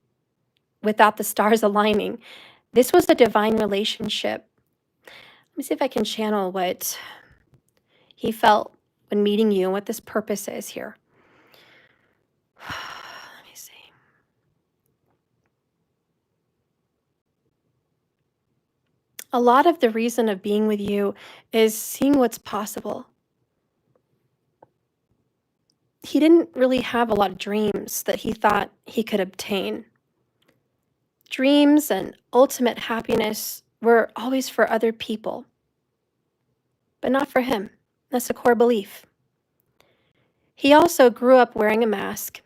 without the stars aligning. This was a divine relationship. Let me see if I can channel what he felt when meeting you and what this purpose is here. Let me see. A lot of the reason of being with you is seeing what's possible. He didn't really have a lot of dreams that he thought he could obtain. Dreams and ultimate happiness were always for other people, but not for him. That's a core belief. He also grew up wearing a mask,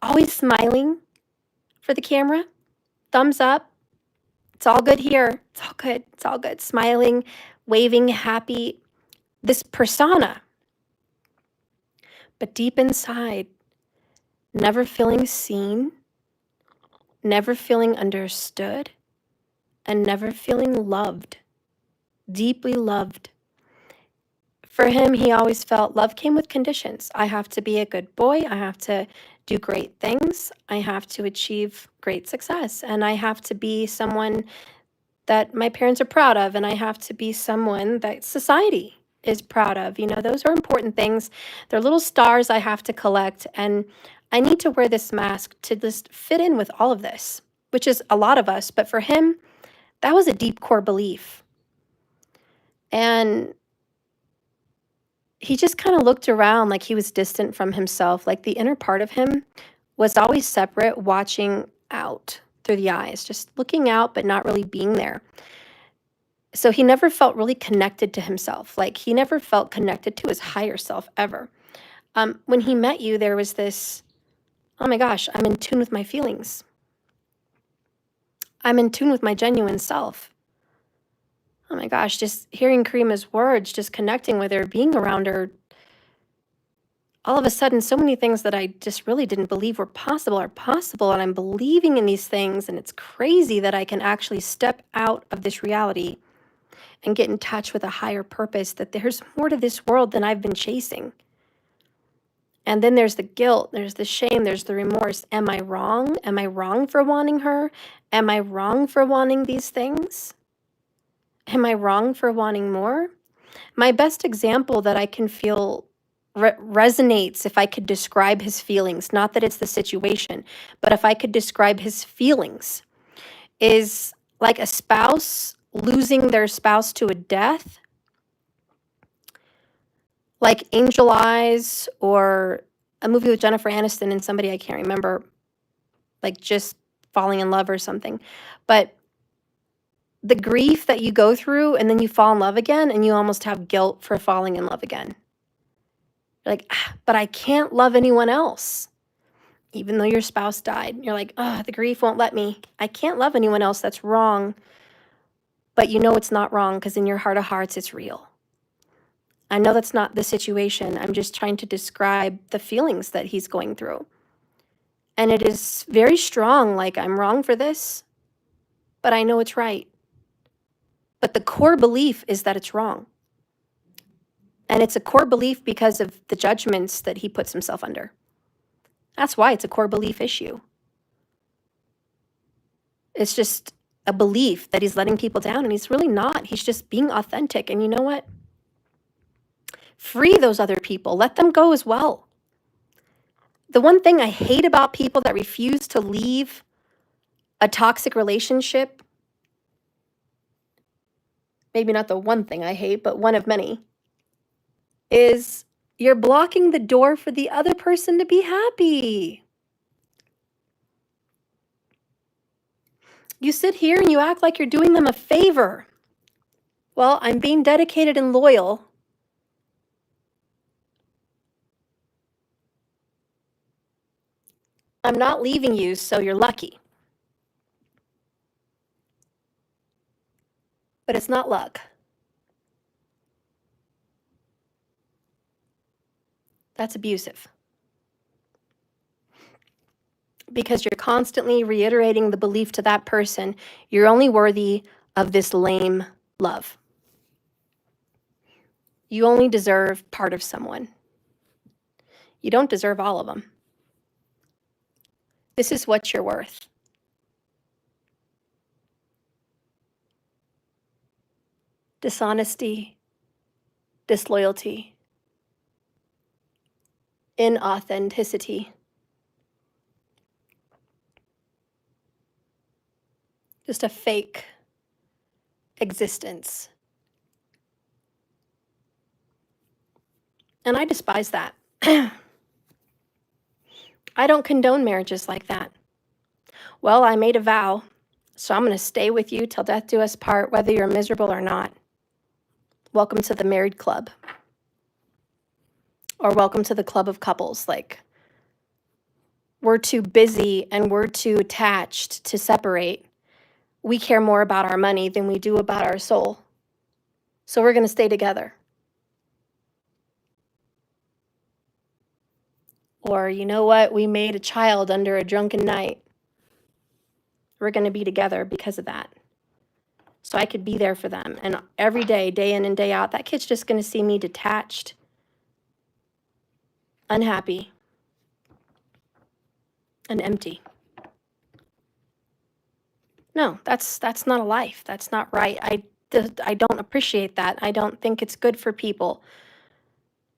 always smiling for the camera, thumbs up. It's all good here. It's all good. It's all good. Smiling, waving, happy, this persona. But deep inside, never feeling seen, never feeling understood, and never feeling loved, deeply loved. For him, he always felt love came with conditions. I have to be a good boy. I have to do great things. I have to achieve great success. And I have to be someone that my parents are proud of. And I have to be someone that society is proud of. You know, those are important things. They're little stars I have to collect. And I need to wear this mask to just fit in with all of this, which is a lot of us. But for him, that was a deep core belief. And he just kind of looked around like he was distant from himself, like the inner part of him was always separate, watching out through the eyes, just looking out, but not really being there. So he never felt really connected to himself. Like he never felt connected to his higher self ever. When he met you, there was this, oh my gosh, I'm in tune with my feelings. I'm in tune with my genuine self. Oh my gosh, just hearing Kareema's words, just connecting with her, being around her, all of a sudden, so many things that I just really didn't believe were possible are possible, and I'm believing in these things, and it's crazy that I can actually step out of this reality and get in touch with a higher purpose, that there's more to this world than I've been chasing. And then there's the guilt, there's the shame, there's the remorse. Am I wrong? Am I wrong for wanting her? Am I wrong for wanting these things? Am I wrong for wanting more? My best example that I can feel resonates, if I could describe his feelings, not that it's the situation, but if I could describe his feelings, is like a spouse losing their spouse to a death, like Angel Eyes, or a movie with Jennifer Aniston and somebody I can't remember, like just falling in love or something. But the grief that you go through, and then you fall in love again, and you almost have guilt for falling in love again. You're like, but I can't love anyone else, even though your spouse died. You're like, the grief won't let me. I can't love anyone else. That's wrong. But you know it's not wrong, because in your heart of hearts, it's real. I know that's not the situation. I'm just trying to describe the feelings that he's going through. And it is very strong, like I'm wrong for this, but I know it's right. But the core belief is that it's wrong. And it's a core belief because of the judgments that he puts himself under. That's why it's a core belief issue. It's just a belief that he's letting people down, and he's really not. He's just being authentic. And you know what? Free those other people. Let them go as well. The one thing I hate about people that refuse to leave a toxic relationship, maybe not the one thing I hate, but one of many, is you're blocking the door for the other person to be happy. You sit here and you act like you're doing them a favor. Well, I'm being dedicated and loyal. I'm not leaving you, so you're lucky. But it's not luck. That's abusive. Because you're constantly reiterating the belief to that person, you're only worthy of this lame love. You only deserve part of someone. You don't deserve all of them. This is what you're worth. Dishonesty, disloyalty, inauthenticity. Just a fake existence. And I despise that. I don't condone marriages like that. Well, I made a vow, so I'm going to stay with you till death do us part, whether you're miserable or not. Welcome to the married club. Or welcome to the club of couples. Like, we're too busy and we're too attached to separate. We care more about our money than we do about our soul. So we're going to stay together. Or, you know what? We made a child under a drunken night. We're going to be together because of that. So I could be there for them. And every day, day in and day out, that kid's just going to see me detached, unhappy, and empty. No, that's not a life. That's not right. I don't appreciate that. I don't think it's good for people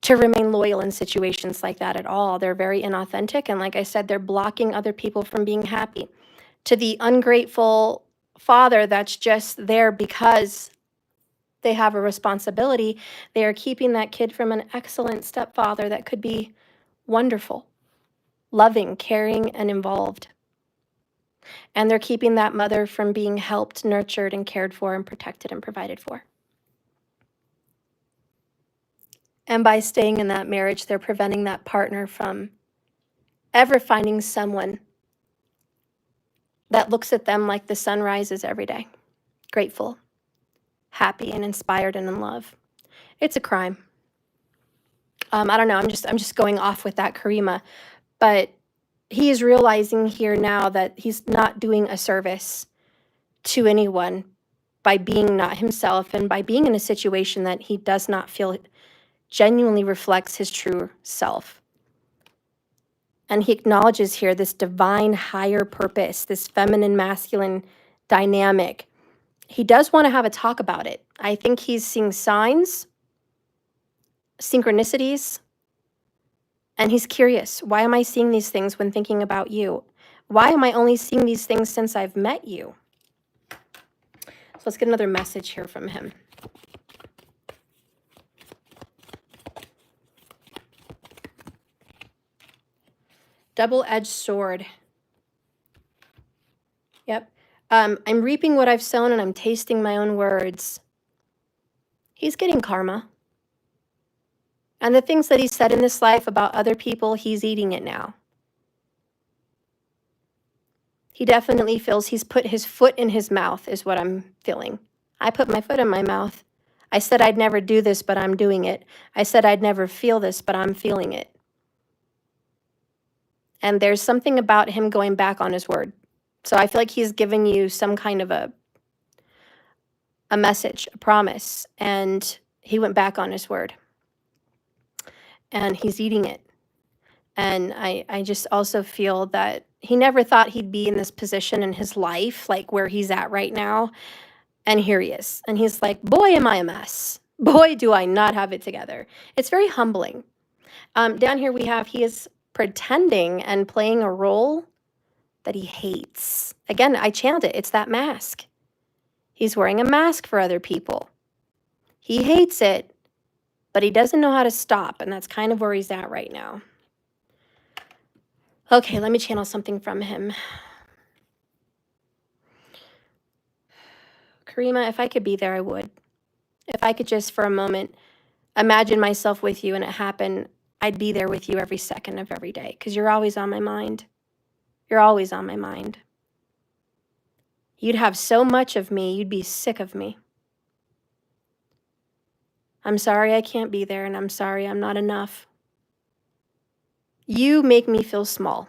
to remain loyal in situations like that at all. They're very inauthentic. And like I said, they're blocking other people from being happy. To the ungrateful father that's just there because they have a responsibility, they are keeping that kid from an excellent stepfather that could be wonderful, loving, caring, and involved. And they're keeping that mother from being helped, nurtured, and cared for, and protected and provided for. And by staying in that marriage, they're preventing that partner from ever finding someone that looks at them like the sun rises every day, grateful, happy, and inspired and in love. It's a crime. I don't know. I'm just going off with that, Karima, but he is realizing here now that he's not doing a service to anyone by being not himself and by being in a situation that he does not feel genuinely reflects his true self. And he acknowledges here this divine higher purpose, this feminine masculine dynamic. He does want to have a talk about it. I think he's seeing signs, synchronicities, and he's curious. Why am I seeing these things when thinking about you? Why am I only seeing these things since I've met you? So let's get another message here from him. Double-edged sword. Yep. I'm reaping what I've sown and I'm tasting my own words. He's getting karma. And the things that he said in this life about other people, he's eating it now. He definitely feels he's put his foot in his mouth, is what I'm feeling. I put my foot in my mouth. I said I'd never do this, but I'm doing it. I said I'd never feel this, but I'm feeling it. And there's something about him going back on his word. So I feel like he's given you some kind of a message, a promise, and he went back on his word. And he's eating it. And I just also feel that he never thought he'd be in this position in his life, like where he's at right now. And here he is. And he's like, boy, am I a mess. Boy, do I not have it together. It's very humbling. Down here we have, he is pretending and playing a role that he hates. Again, I channeled it. It's that mask. He's wearing a mask for other people. He hates it, but he doesn't know how to stop. And that's kind of where he's at right now. Okay, let me channel something from him. Karima, if I could be there, I would. If I could just for a moment imagine myself with you and it happened, I'd be there with you every second of every day because you're always on my mind. You're always on my mind. You'd have so much of me, you'd be sick of me. I'm sorry I can't be there, and I'm sorry I'm not enough. You make me feel small.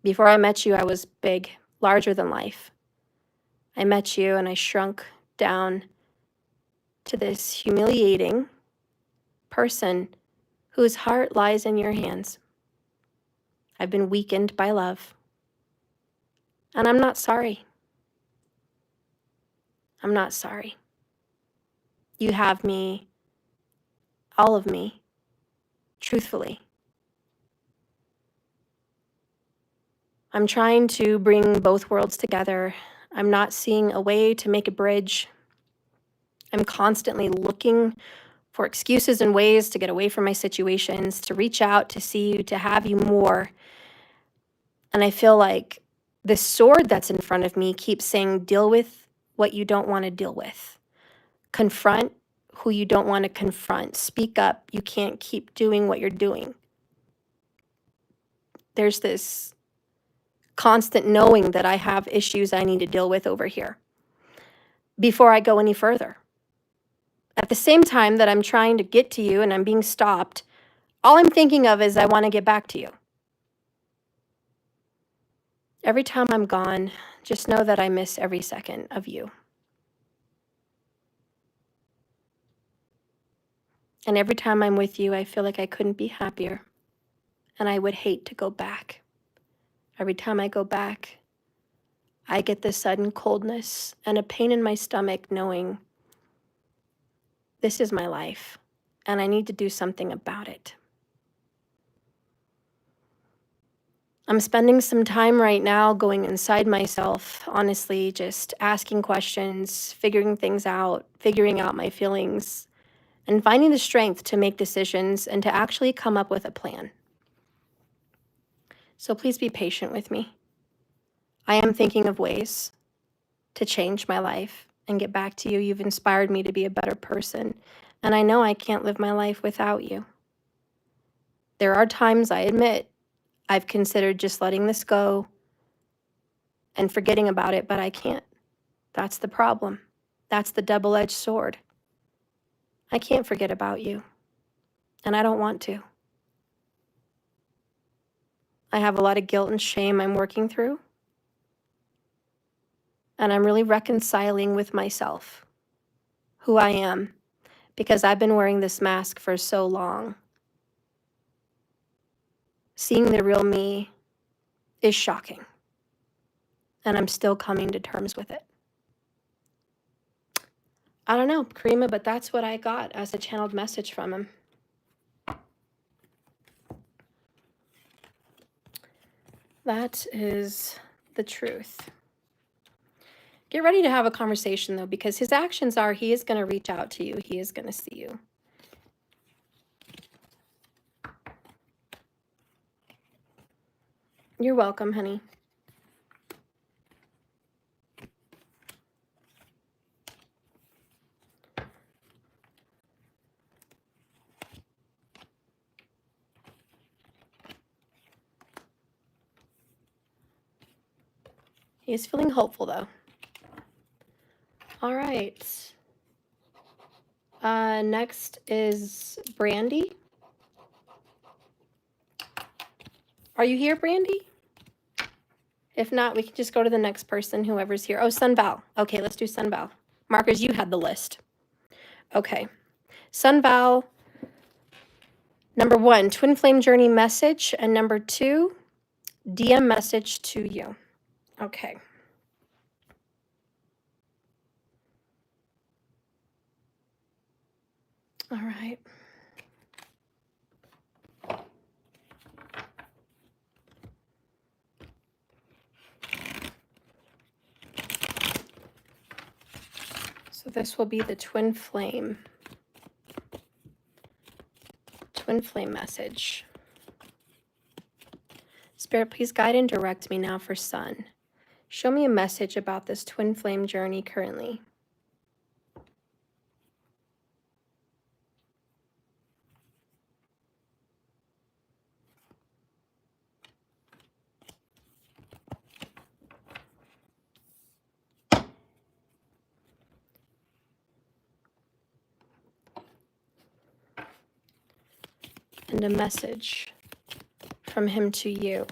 Before I met you, I was big, larger than life. I met you and I shrunk down to this humiliating person whose heart lies in your hands. I've been weakened by love. And I'm not sorry. I'm not sorry. You have me, all of me, truthfully. I'm trying to bring both worlds together. I'm not seeing a way to make a bridge. I'm constantly looking for excuses and ways to get away from my situations, to reach out, to see you, to have you more. And I feel like this sword that's in front of me keeps saying, deal with what you don't want to deal with. Confront who you don't want to confront. Speak up. You can't keep doing what you're doing. There's this constant knowing that I have issues I need to deal with over here before I go any further. At the same time that I'm trying to get to you and I'm being stopped, all I'm thinking of is I want to get back to you. Every time I'm gone, just know that I miss every second of you. And every time I'm with you, I feel like I couldn't be happier. And I would hate to go back. Every time I go back, I get this sudden coldness and a pain in my stomach knowing this is my life and I need to do something about it. I'm spending some time right now going inside myself, honestly, just asking questions, figuring things out, figuring out my feelings, and finding the strength to make decisions and to actually come up with a plan. So please be patient with me. I am thinking of ways to change my life and get back to you. You've inspired me to be a better person, and I know I can't live my life without you. There are times, I admit, I've considered just letting this go and forgetting about it, but I can't. That's the problem. That's the double-edged sword. I can't forget about you, and I don't want to. I have a lot of guilt and shame I'm working through, and I'm really reconciling with myself, who I am, because I've been wearing this mask for so long. Seeing the real me is shocking, and I'm still coming to terms with it. I don't know, Karima, but that's what I got as a channeled message from him. That is the truth. Get ready to have a conversation, though, because his actions are he is going to reach out to you. He is going to see you. You're welcome, honey. He is feeling hopeful, though. All right. Next is Brandy. Are you here, Brandy? If not, we can just go to the next person, whoever's here. Oh, Sunval. Okay, let's do Sunval. Markers, you had the list. Okay. Sunval, Number 1, twin flame journey message. And number 2, DM message to you. Okay. All right. So this will be the twin flame message. Spirit, please guide and direct me now for Sun. Show me a message about this twin flame journey currently. And a message from him to you.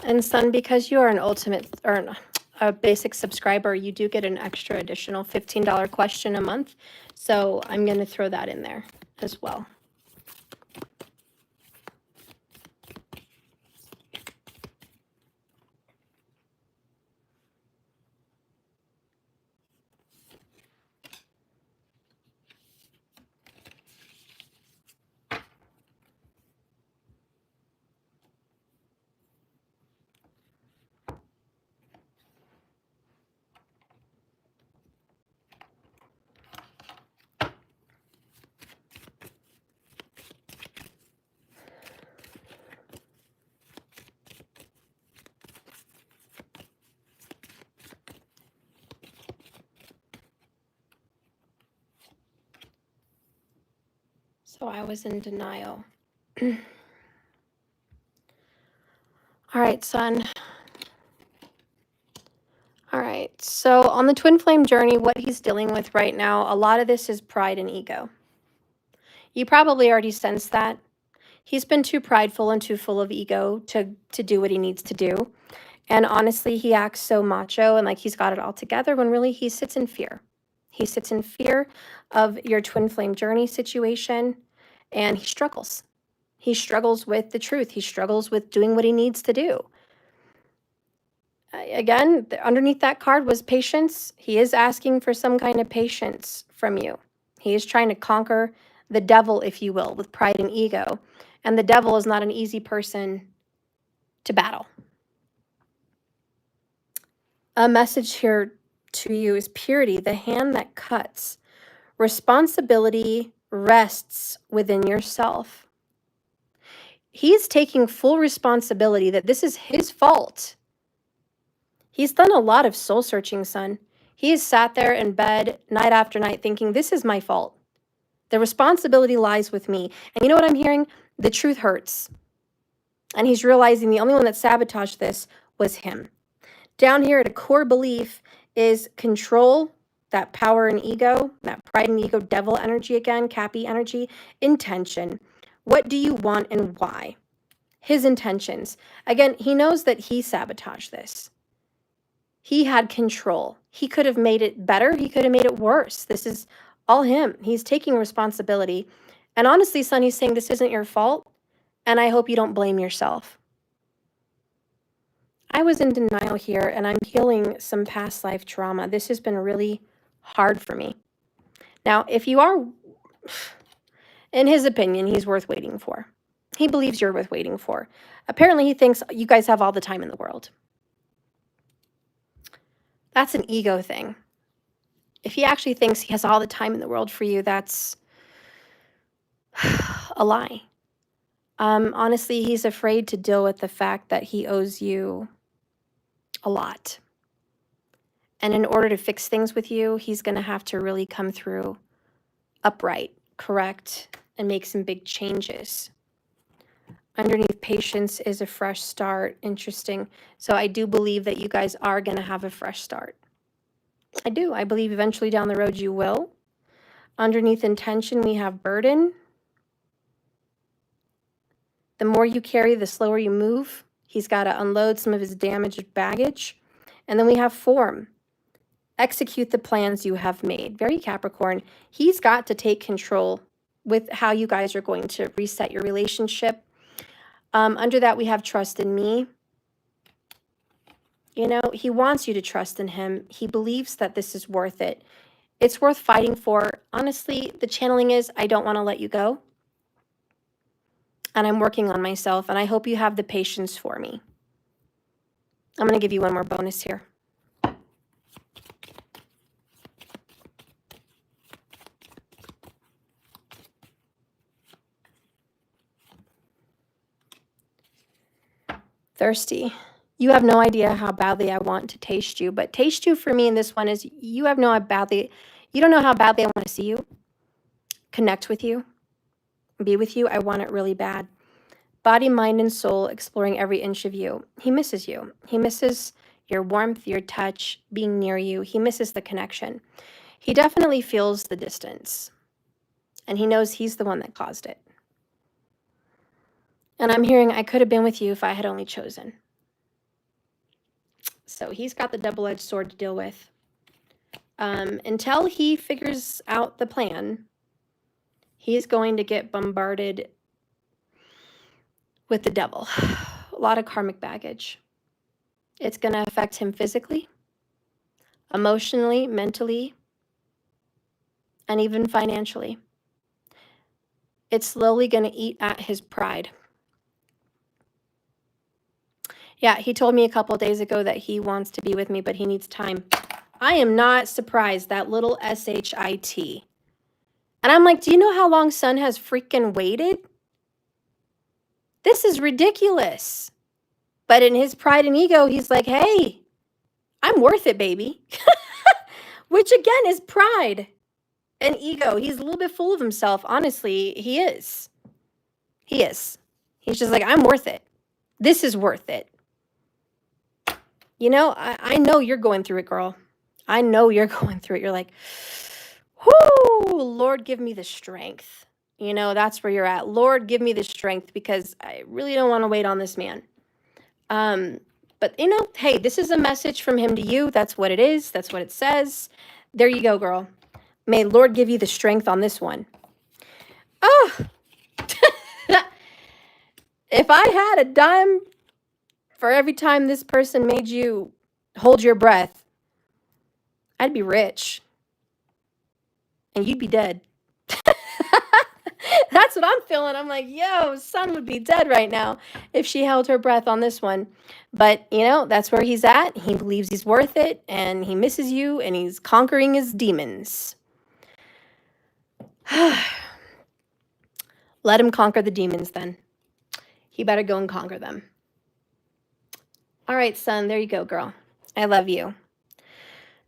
And Sun, because you are an ultimate or a basic subscriber, you do get an extra additional $15 question a month. So I'm going to throw that in there as well. So I was in denial. All right, Sun. All right, so on the twin flame journey, what he's dealing with right now, a lot of this is pride and ego. You probably already sensed that. He's been too prideful and too full of ego to do what he needs to do. And honestly, he acts so macho and like he's got it all together when really he sits in fear. He sits in fear of your twin flame journey situation, and he struggles. He struggles with the truth. He struggles with doing what he needs to do. Again, underneath that card was patience. He is asking for some kind of patience from you. He is trying to conquer the devil, if you will, with pride and ego. And the devil is not an easy person to battle. A message here to you is purity, the hand that cuts. Responsibility rests within yourself. He's taking full responsibility that this is his fault. He's done a lot of soul searching, Sun. He has sat there in bed night after night thinking, this is my fault. The responsibility lies with me. And you know what I'm hearing? The truth hurts. And he's realizing the only one that sabotaged this was him. Down here at a core belief is control, that power and ego, that pride and ego, devil energy again, Cappy energy, intention. What do you want and why? His intentions. Again, he knows that he sabotaged this. He had control. He could have made it better. He could have made it worse. This is all him. He's taking responsibility. And honestly, Son, he's saying this isn't your fault, and I hope you don't blame yourself. I was in denial here, and I'm healing some past life trauma. This has been really hard for me. Now, if you are, in his opinion, he's worth waiting for. He believes you're worth waiting for. Apparently, he thinks you guys have all the time in the world. That's an ego thing. If he actually thinks he has all the time in the world for you, that's a lie. Honestly, he's afraid to deal with the fact that he owes you a lot. And in order to fix things with you, he's going to have to really come through upright, correct, and make some big changes. Underneath patience is a fresh start. Interesting. So I do believe that you guys are going to have a fresh start. I do. I believe eventually down the road you will. Underneath intention, we have burden. The more you carry, the slower you move. He's got to unload some of his damaged baggage. And then we have form. execute the plans you have made. Very Capricorn. He's got to take control with how you guys are going to reset your relationship. Under that, we have trust in me. You know, he wants you to trust in him. He believes that this is worth it. It's worth fighting for. Honestly, the channeling is, I don't want to let you go. And I'm working on myself, and I hope you have the patience for me. I'm going to give you one more bonus here. Thirsty. You have no idea how badly I want to taste you, but taste you for me in this one is you don't know how badly I want to see you, connect with you, be with you. I want it really bad. Body, mind, and soul, exploring every inch of you. He misses you. He misses your warmth, your touch, being near you. He misses the connection. He definitely feels the distance, and he knows he's the one that caused it. And I'm hearing I could have been with you if I had only chosen. So he's got the double-edged sword to deal with. Until he figures out the plan, he's going to get bombarded with the devil. A lot of karmic baggage. It's going to affect him physically, emotionally, mentally, and even financially. It's slowly going to eat at his pride. Yeah, he told me a couple of days ago that he wants to be with me, but he needs time. I am not surprised, that little S-H-I-T. And I'm like, do you know how long Sun has freaking waited? This is ridiculous. But in his pride and ego, he's like, hey, I'm worth it, baby. Which again is pride and ego. He's a little bit full of himself. Honestly, he is. He is. He's just like, I'm worth it. This is worth it. You know, I know you're going through it, girl. I know you're going through it. You're like, whoo, Lord, give me the strength. You know, that's where you're at. Lord, give me the strength because I really don't want to wait on this man. But, you know, hey, this is a message from him to you. That's what it is. That's what it says. There you go, girl. May Lord give you the strength on this one. Oh, if I had a dime for every time this person made you hold your breath, I'd be rich. And you'd be dead. That's what I'm feeling. I'm like, yo, Sun would be dead right now if she held her breath on this one. But, you know, that's where he's at. He believes he's worth it, and he misses you, and he's conquering his demons. Let him conquer the demons then. He better go and conquer them. All right, Sun, there you go, girl. I love you.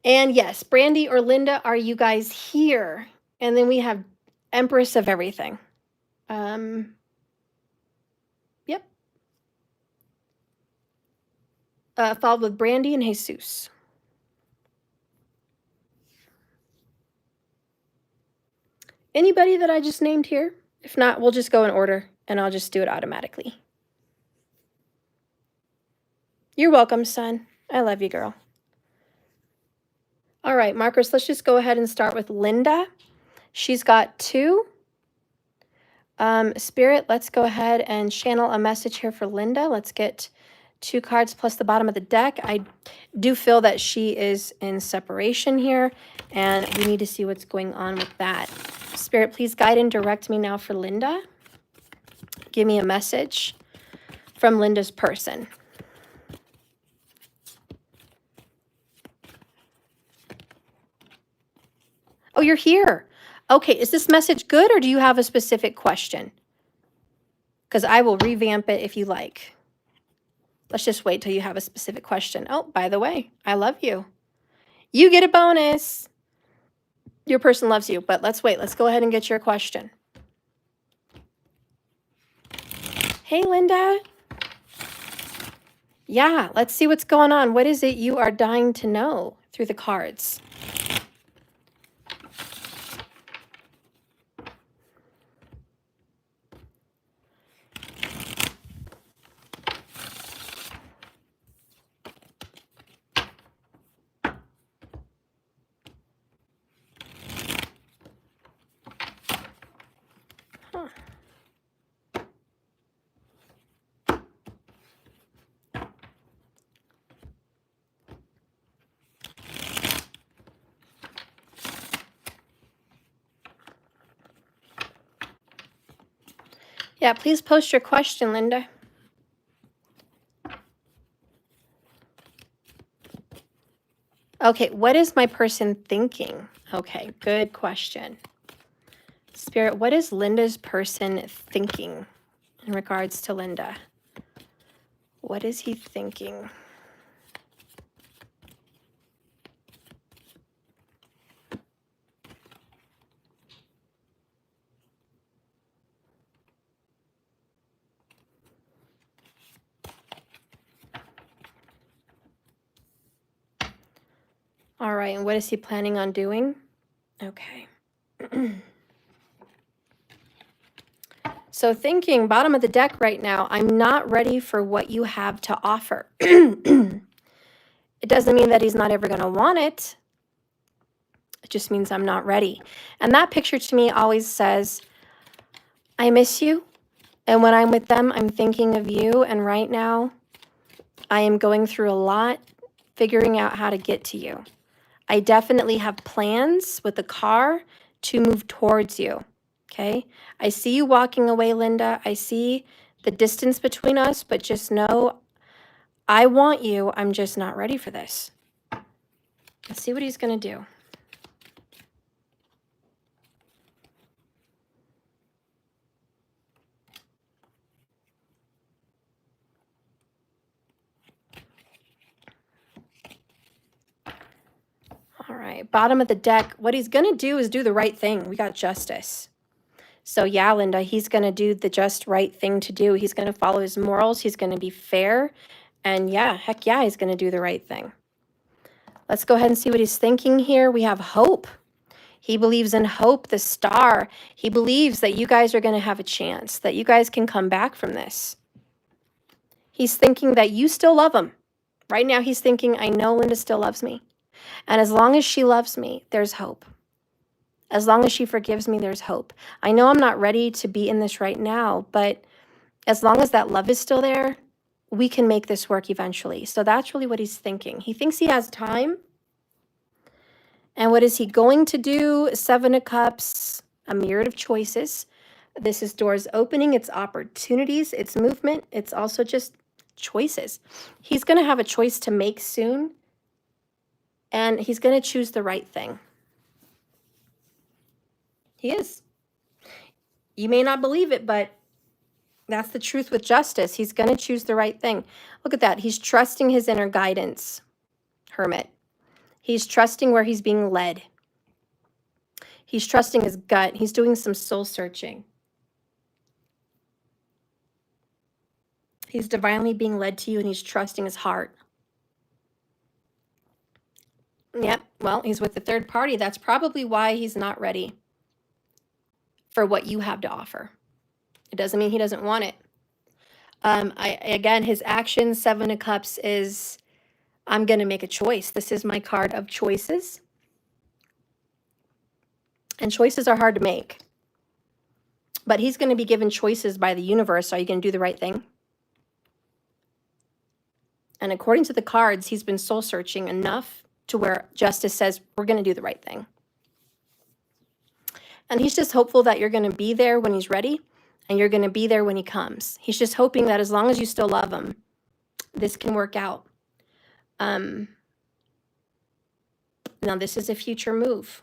And yes, Brandy or Linda, are you guys here? And then we have Empress of everything. Yep. Followed with Brandy and Jesus. Anybody that I just named here? If not, we'll just go in order and I'll just do it automatically. You're welcome, Sun. I love you, girl. All right, markers, let's just go ahead and start with Linda. She's got 2. Spirit, let's go ahead and channel a message here for Linda. Let's get 2 cards plus the bottom of the deck. I do feel that she is in separation here, and we need to see what's going on with that. Spirit, please guide and direct me now for Linda. Give me a message from Linda's person. Oh, you're here. Okay, is this message good, or do you have a specific question? Because I will revamp it if you like. Let's just wait till you have a specific question. Oh, by the way, I love you. You get a bonus. Your person loves you, but let's wait. Let's go ahead and get your question. Hey, Linda. Yeah, let's see what's going on. What is it you are dying to know through the cards? Yeah, please post your question, Linda. Okay, what is my person thinking? Okay, good question. Spirit, what is Linda's person thinking in regards to Linda? What is he thinking? All right, and what is he planning on doing? Okay. So thinking, bottom of the deck right now, I'm not ready for what you have to offer. It doesn't mean that he's not ever going to want it. It just means I'm not ready. And that picture to me always says, I miss you. And when I'm with them, I'm thinking of you. And right now, I am going through a lot, figuring out how to get to you. I definitely have plans with the car to move towards you. Okay. I see you walking away, Linda. I see the distance between us, but just know I want you. I'm just not ready for this. Let's see what he's going to do. All right, bottom of the deck. What he's going to do is do the right thing. We got justice. So yeah, Linda, he's going to do the just right thing to do. He's going to follow his morals. He's going to be fair. And yeah, heck yeah, he's going to do the right thing. Let's go ahead and see what he's thinking here. We have hope. He believes in hope, the star. He believes that you guys are going to have a chance, that you guys can come back from this. He's thinking that you still love him. Right now, he's thinking, I know Linda still loves me. And as long as she loves me, there's hope. As long as she forgives me, there's hope. I know I'm not ready to be in this right now, but as long as that love is still there, we can make this work eventually. So that's really what he's thinking. He thinks he has time. And what is he going to do? 7 of Cups, a myriad of choices. This is doors opening, it's opportunities, it's movement. It's also just choices. He's going to have a choice to make soon. And he's going to choose the right thing. He is. You may not believe it, but that's the truth with justice. He's going to choose the right thing. Look at that. He's trusting his inner guidance, Hermit. He's trusting where he's being led. He's trusting his gut. He's doing some soul searching. He's divinely being led to you, and he's trusting his heart. Yep. Well, he's with the third party. That's probably why he's not ready for what you have to offer. It doesn't mean he doesn't want it. Again, his action, 7 of Cups, is I'm going to make a choice. This is my card of choices. And choices are hard to make. But he's going to be given choices by the universe. Are you going to do the right thing? And according to the cards, he's been soul searching enough to where justice says, we're going to do the right thing. And he's just hopeful that you're going to be there when he's ready, and you're going to be there when he comes. He's just hoping that as long as you still love him, this can work out. Now, this is a future move.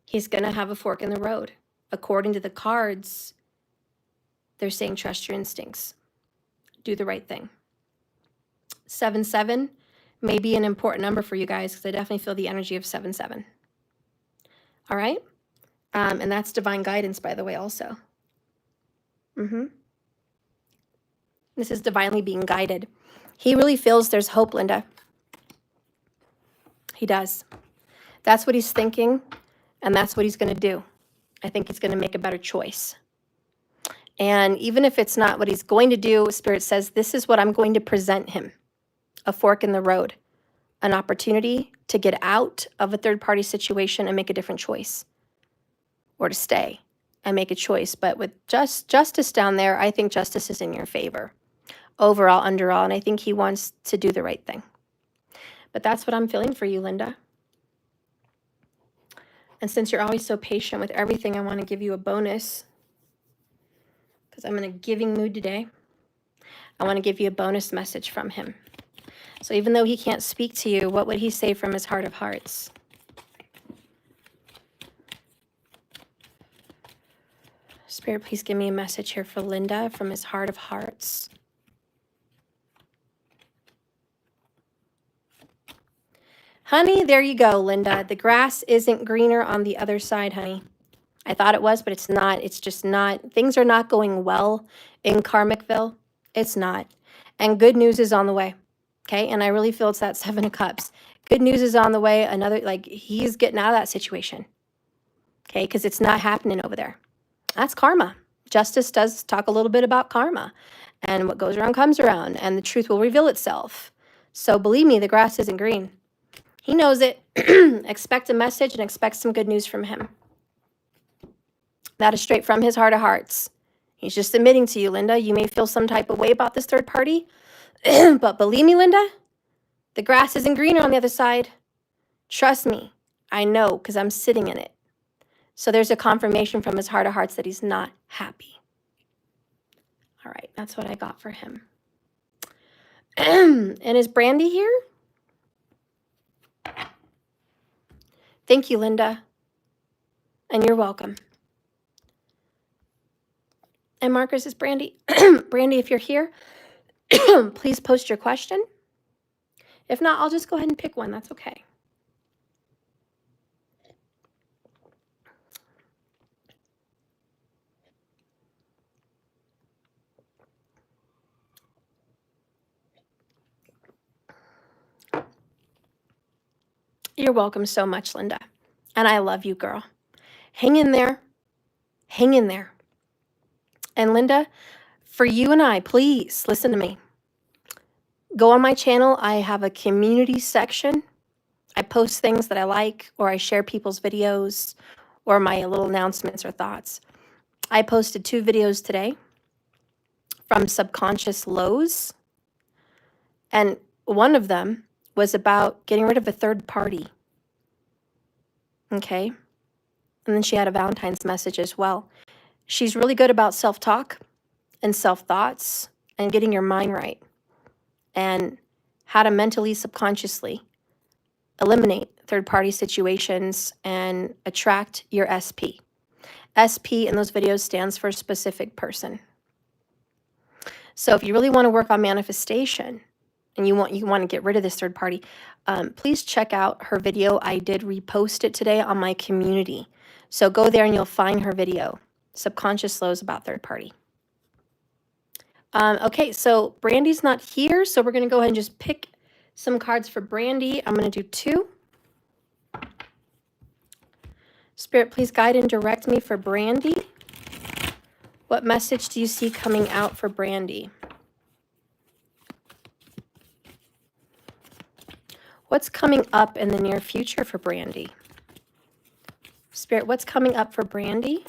He's going to have a fork in the road. According to the cards, they're saying trust your instincts. Do the right thing. 7-7 may be an important number for you guys because I definitely feel the energy of 7-7. All right? And that's divine guidance, by the way, also. This is divinely being guided. He really feels there's hope, Linda. He does. That's what he's thinking, and that's what he's going to do. I think he's going to make a better choice. And even if it's not what he's going to do, Spirit says, this is what I'm going to present him. A fork in the road. An opportunity to get out of a third-party situation and make a different choice. Or to stay and make a choice. But with justice down there, I think justice is in your favor. Overall, underall, and I think he wants to do the right thing. But that's what I'm feeling for you, Linda. And since you're always so patient with everything, I want to give you a bonus. because I'm in a giving mood today. I want to give you a bonus message from him. So even though he can't speak to you, what would he say from his heart of hearts? Spirit, please give me a message here for Linda from his heart of hearts. Honey, there you go, Linda. The grass isn't greener on the other side, honey. I thought it was, but it's not. It's just not. Things are not going well in Karmicville. It's not. And good news is on the way. Okay? And I really feel it's that 7 of Cups. Good news is on the way. Another, like, he's getting out of that situation. Okay? Because it's not happening over there. That's karma. Justice does talk a little bit about karma. And what goes around comes around. And the truth will reveal itself. So believe me, the grass isn't green. He knows it. Expect a message and expect some good news from him. That is straight from his heart of hearts. He's just admitting to you, Linda, you may feel some type of way about this third party. But believe me, Linda, the grass isn't greener on the other side. Trust me. I know because I'm sitting in it. So there's a confirmation from his heart of hearts that he's not happy. All right, that's what I got for him. And is Brandy here? Thank you, Linda. And you're welcome. And Marcus, is Brandy. Brandy, if you're here, please post your question. If not, I'll just go ahead and pick one. That's okay. You're welcome so much, Linda. And I love you, girl. Hang in there. Hang in there. And Linda, for you and I, please listen to me. Go on my channel. I have a community section. I post things that I like, or I share people's videos, or my little announcements or thoughts. I posted 2 videos today from subconscious lows. And one of them was about getting rid of a third party. Okay? And then she had a Valentine's message as well. She's really good about self-talk and self-thoughts and getting your mind right. And how to mentally, subconsciously eliminate third-party situations and attract your SP. SP in those videos stands for specific person. So if you really want to work on manifestation and you want to get rid of this third party, please check out her video. I did repost it today on my community. So go there and you'll find her video, Subconscious Lows about third party. Okay, so Brandy's not here, so we're going to go ahead and just pick some cards for Brandy. I'm going to do 2. Spirit, please guide and direct me for Brandy. What message do you see coming out for Brandy? What's coming up in the near future for Brandy? Spirit, what's coming up for Brandy?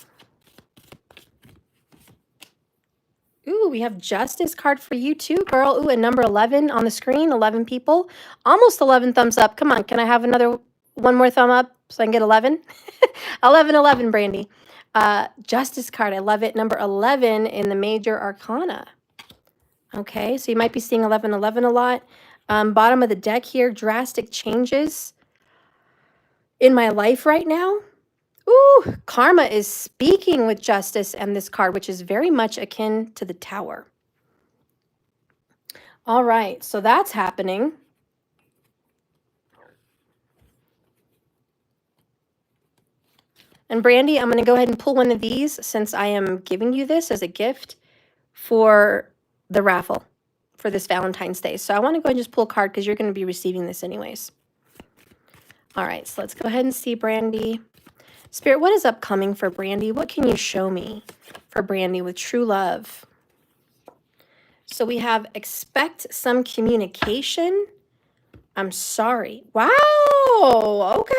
Ooh, we have Justice card for you too, girl. Ooh, and number 11 on the screen, 11 people. Almost 11 thumbs up. Come on, can I have one more thumb up so I can get 11? 11, Brandy. Justice card, I love it. Number 11 in the major arcana. Okay, so you might be seeing 11 a lot. Bottom of the deck here, drastic changes in my life right now. Ooh, karma is speaking with Justice and this card, which is very much akin to the Tower. All right, so that's happening. And Brandy, I'm going to go ahead and pull one of these since I am giving you this as a gift for the raffle for this Valentine's Day. So I want to go ahead and just pull a card because you're going to be receiving this anyways. All right, so let's go ahead and see Brandy. Spirit, what is upcoming for Brandy? What can you show me for Brandy with true love? So we have expect some communication. I'm sorry. Wow. Okay.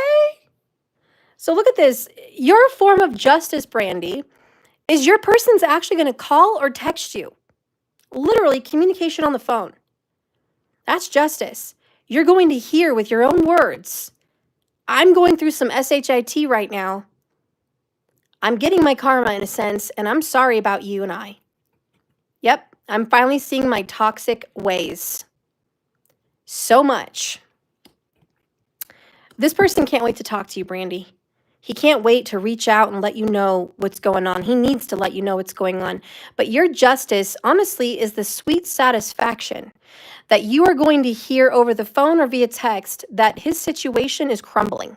So look at this. Your form of justice, Brandy, is your person's actually going to call or text you. Literally communication on the phone. That's justice. You're going to hear with your own words. I'm going through some SHIT right now. I'm getting my karma in a sense, and I'm sorry about you and I. Yep, I'm finally seeing my toxic ways so much. This person can't wait to talk to you, Brandy. He can't wait to reach out and let you know what's going on. He needs to let you know what's going on. But your justice, honestly, is the sweet satisfaction that you are going to hear over the phone or via text that his situation is crumbling.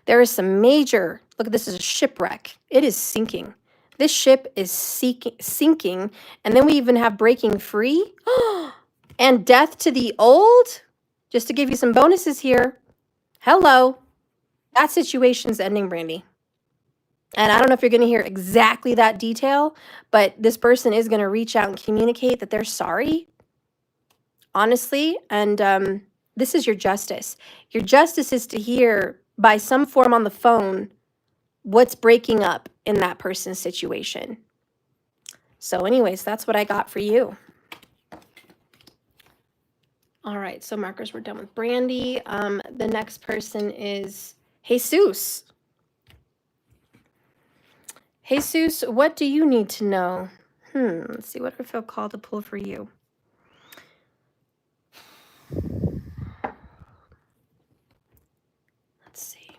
There is some major, look, this is a shipwreck. It is sinking. This ship is sinking. And then we even have breaking free and death to the old. Just to give you some bonuses here. Hello. That situation's ending, Brandy. And I don't know if you're going to hear exactly that detail, but this person is going to reach out and communicate that they're sorry. Honestly, and this is your justice. Your justice is to hear by some form on the phone what's breaking up in that person's situation. So anyways, that's what I got for you. All right, so markers, we're done with Brandy. The next person is Jesus. Jesus, what do you need to know? Let's see what I feel called to pull for you. Let's see.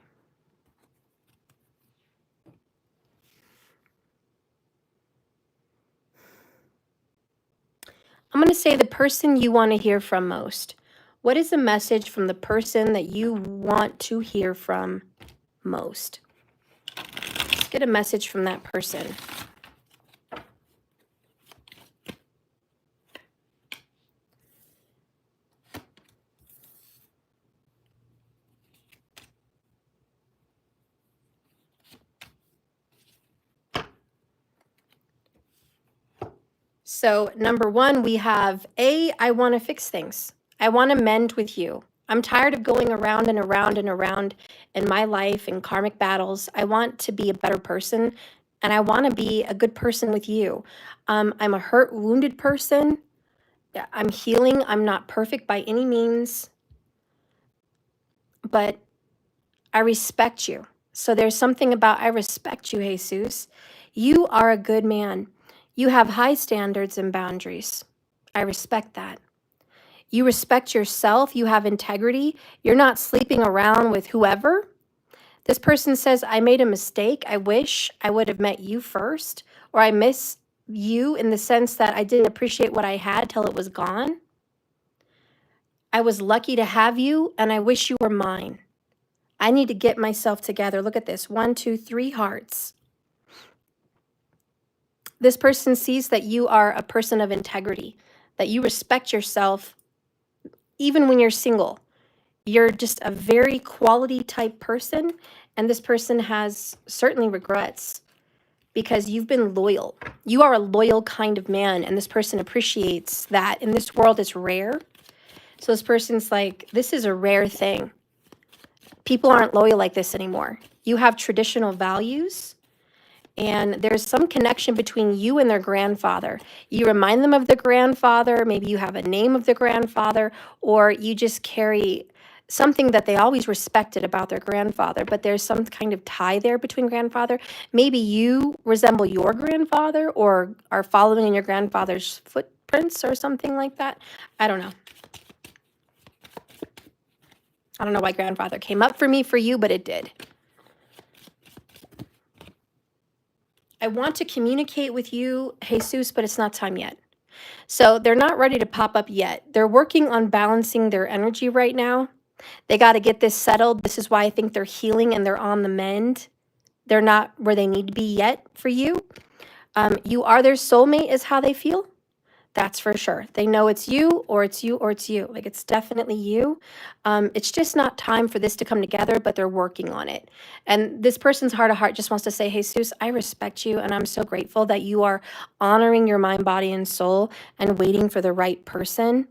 I'm going to say the person you want to hear from most. What is the message from the person that you want to hear from most? Let's get a message from that person. So number one, we have I want to fix things. I want to mend with you. I'm tired of going around and around and around in my life in karmic battles. I want to be a better person, and I want to be a good person with you. I'm a hurt, wounded person. I'm healing. I'm not perfect by any means, but I respect you. So there's something about I respect you, Jesus. You are a good man. You have high standards and boundaries. I respect that. You respect yourself. You have integrity. You're not sleeping around with whoever. This person says, I made a mistake. I wish I would have met you first. Or I miss you in the sense that I didn't appreciate what I had till it was gone. I was lucky to have you, and I wish you were mine. I need to get myself together. Look at this. 1, 2, 3 hearts. This person sees that you are a person of integrity, that you respect yourself even when you're single. You're just a very quality type person, and this person has certainly regrets because you've been loyal. You are a loyal kind of man, and this person appreciates that. In this world, it's rare. So this person's like, this is a rare thing. People aren't loyal like this anymore. You have traditional values, and there's some connection between you and their grandfather. You remind them of the grandfather. Maybe you have a name of the grandfather, or you just carry something that they always respected about their grandfather, but there's some kind of tie there between grandfather. Maybe you resemble your grandfather or are following in your grandfather's footprints or something like that. I don't know. I don't know why grandfather came up for me for you, but it did. I want to communicate with you, Jesus, but it's not time yet. So they're not ready to pop up yet. They're working on balancing their energy right now. They got to get this settled. This is why I think they're healing and they're on the mend. They're not where they need to be yet for you. You are their soulmate is how they feel. That's for sure. They know it's you or it's you or it's you. Like, it's definitely you. It's just not time for this to come together, but they're working on it. And this person's heart of heart just wants to say, Jesus, I respect you, and I'm so grateful that you are honoring your mind, body, and soul and waiting for the right person.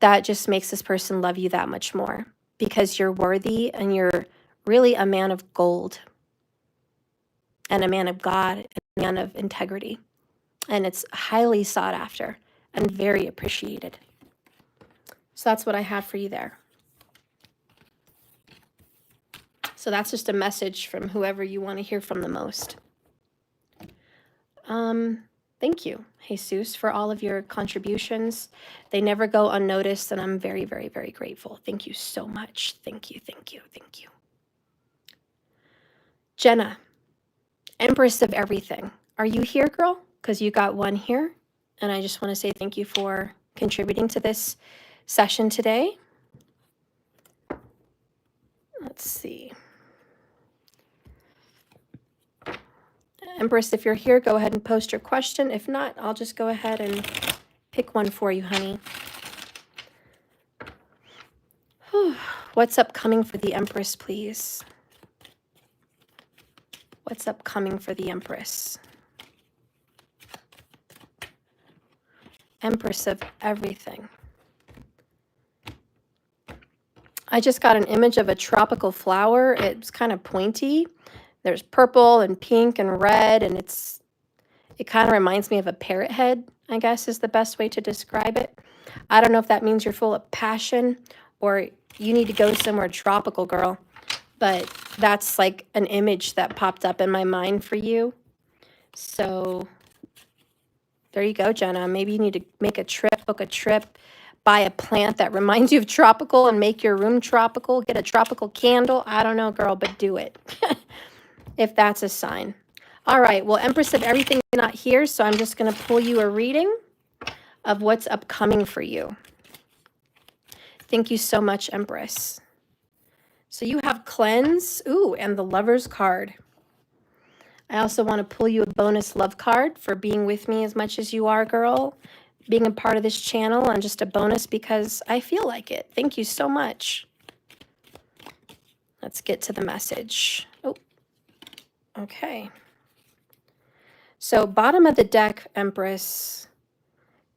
That just makes this person love you that much more because you're worthy and you're really a man of gold and a man of God and a man of integrity. And it's highly sought after and very appreciated. So that's what I have for you there. So that's just a message from whoever you want to hear from the most. Thank you, Jesus, for all of your contributions. They never go unnoticed, and I'm very, very, very grateful. Thank you so much. Thank you, thank you, thank you. Jenna, Empress of Everything. Are you here, girl? Because you got one here. And I just want to say thank you for contributing to this session today. Let's see. Empress, if you're here, go ahead and post your question. If not, I'll just go ahead and pick one for you, honey. Whew. What's upcoming for the Empress, please? What's upcoming for the Empress? Empress of Everything. I just got an image of a tropical flower. It's kind of pointy. There's purple and pink and red, and it kind of reminds me of a parrot head, I guess is the best way to describe it. I don't know if that means you're full of passion or you need to go somewhere tropical, girl. But that's like an image that popped up in my mind for you. So there you go, Jenna. Maybe you need to make a trip, book a trip, buy a plant that reminds you of tropical and make your room tropical. Get a tropical candle. I don't know, girl, but do it. If that's a sign. All right. Well, Empress of Everything is not here, so I'm just going to pull you a reading of what's upcoming for you. Thank you so much, Empress. So you have Cleanse, ooh, and the Lover's card. I also want to pull you a bonus love card for being with me as much as you are, girl. Being a part of this channel, and just a bonus because I feel like it. Thank you so much. Let's get to the message. Oh, okay. So bottom of the deck, Empress,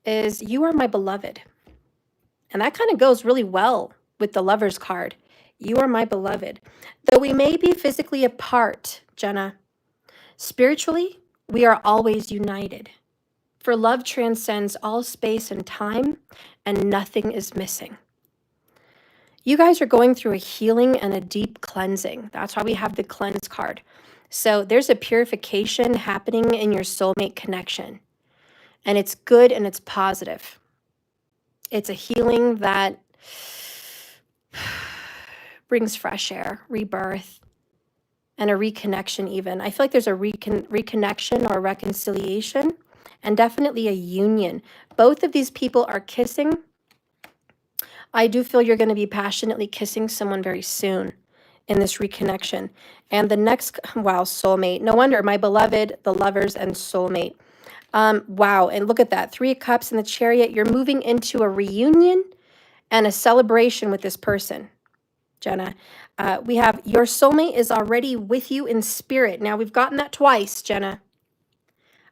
is you are my beloved. And that kind of goes really well with the Lover's card. You are my beloved. Though we may be physically apart, Jenna, spiritually, we are always united. For love transcends all space and time, and nothing is missing. You guys are going through a healing and a deep cleansing. That's why we have the cleanse card. So there's a purification happening in your soulmate connection. And it's good and it's positive. It's a healing that brings fresh air, rebirth, and a reconnection even. I feel like there's a reconnection or reconciliation, and definitely a union. Both of these people are kissing. I do feel you're going to be passionately kissing someone very soon in this reconnection. And the next, wow, soulmate. No wonder, my beloved, the Lovers, and soulmate. Wow, and look at that. 3 of Cups in the Chariot. You're moving into a reunion and a celebration with this person, Jenna. We have your soulmate is already with you in spirit. Now, we've gotten that twice, Jenna.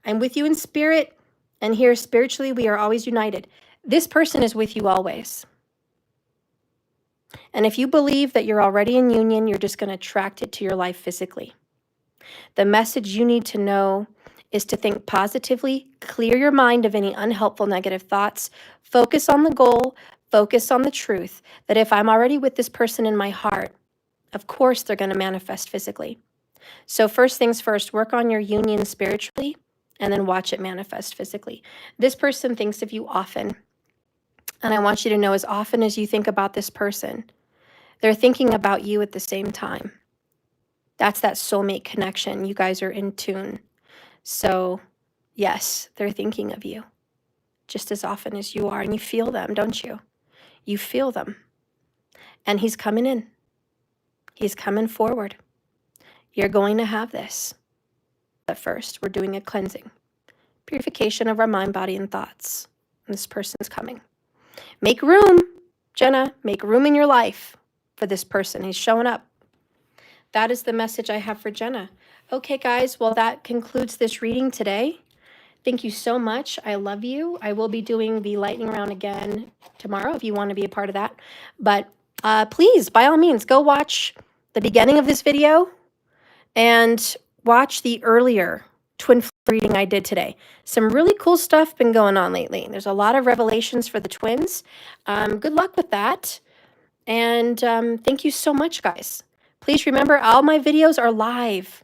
I'm with you in spirit, and here spiritually, we are always united. This person is with you always. And if you believe that you're already in union, you're just going to attract it to your life physically. The message you need to know is to think positively, clear your mind of any unhelpful negative thoughts, focus on the goal, focus on the truth, that if I'm already with this person in my heart, of course they're going to manifest physically. So first things first, work on your union spiritually, and then watch it manifest physically. This person thinks of you often. And I want you to know, as often as you think about this person, they're thinking about you at the same time. That's that soulmate connection. You guys are in tune. So yes, they're thinking of you just as often as you are. And you feel them, don't you? You feel them. And he's coming in. He's coming forward. You're going to have this. But first, we're doing a cleansing. Purification of our mind, body, and thoughts. And this person's coming. Make room, Jenna. Make room in your life for this person. He's showing up. That is the message I have for Jenna. Okay, guys. Well, that concludes this reading today. Thank you so much. I love you. I will be doing the lightning round again tomorrow if you want to be a part of that. But please, by all means, go watch the beginning of this video and watch the earlier twin flame reading I did today. Some really cool stuff been going on lately. There's a lot of revelations for the twins. Good luck with that. And thank you so much, guys. Please remember, all my videos are live.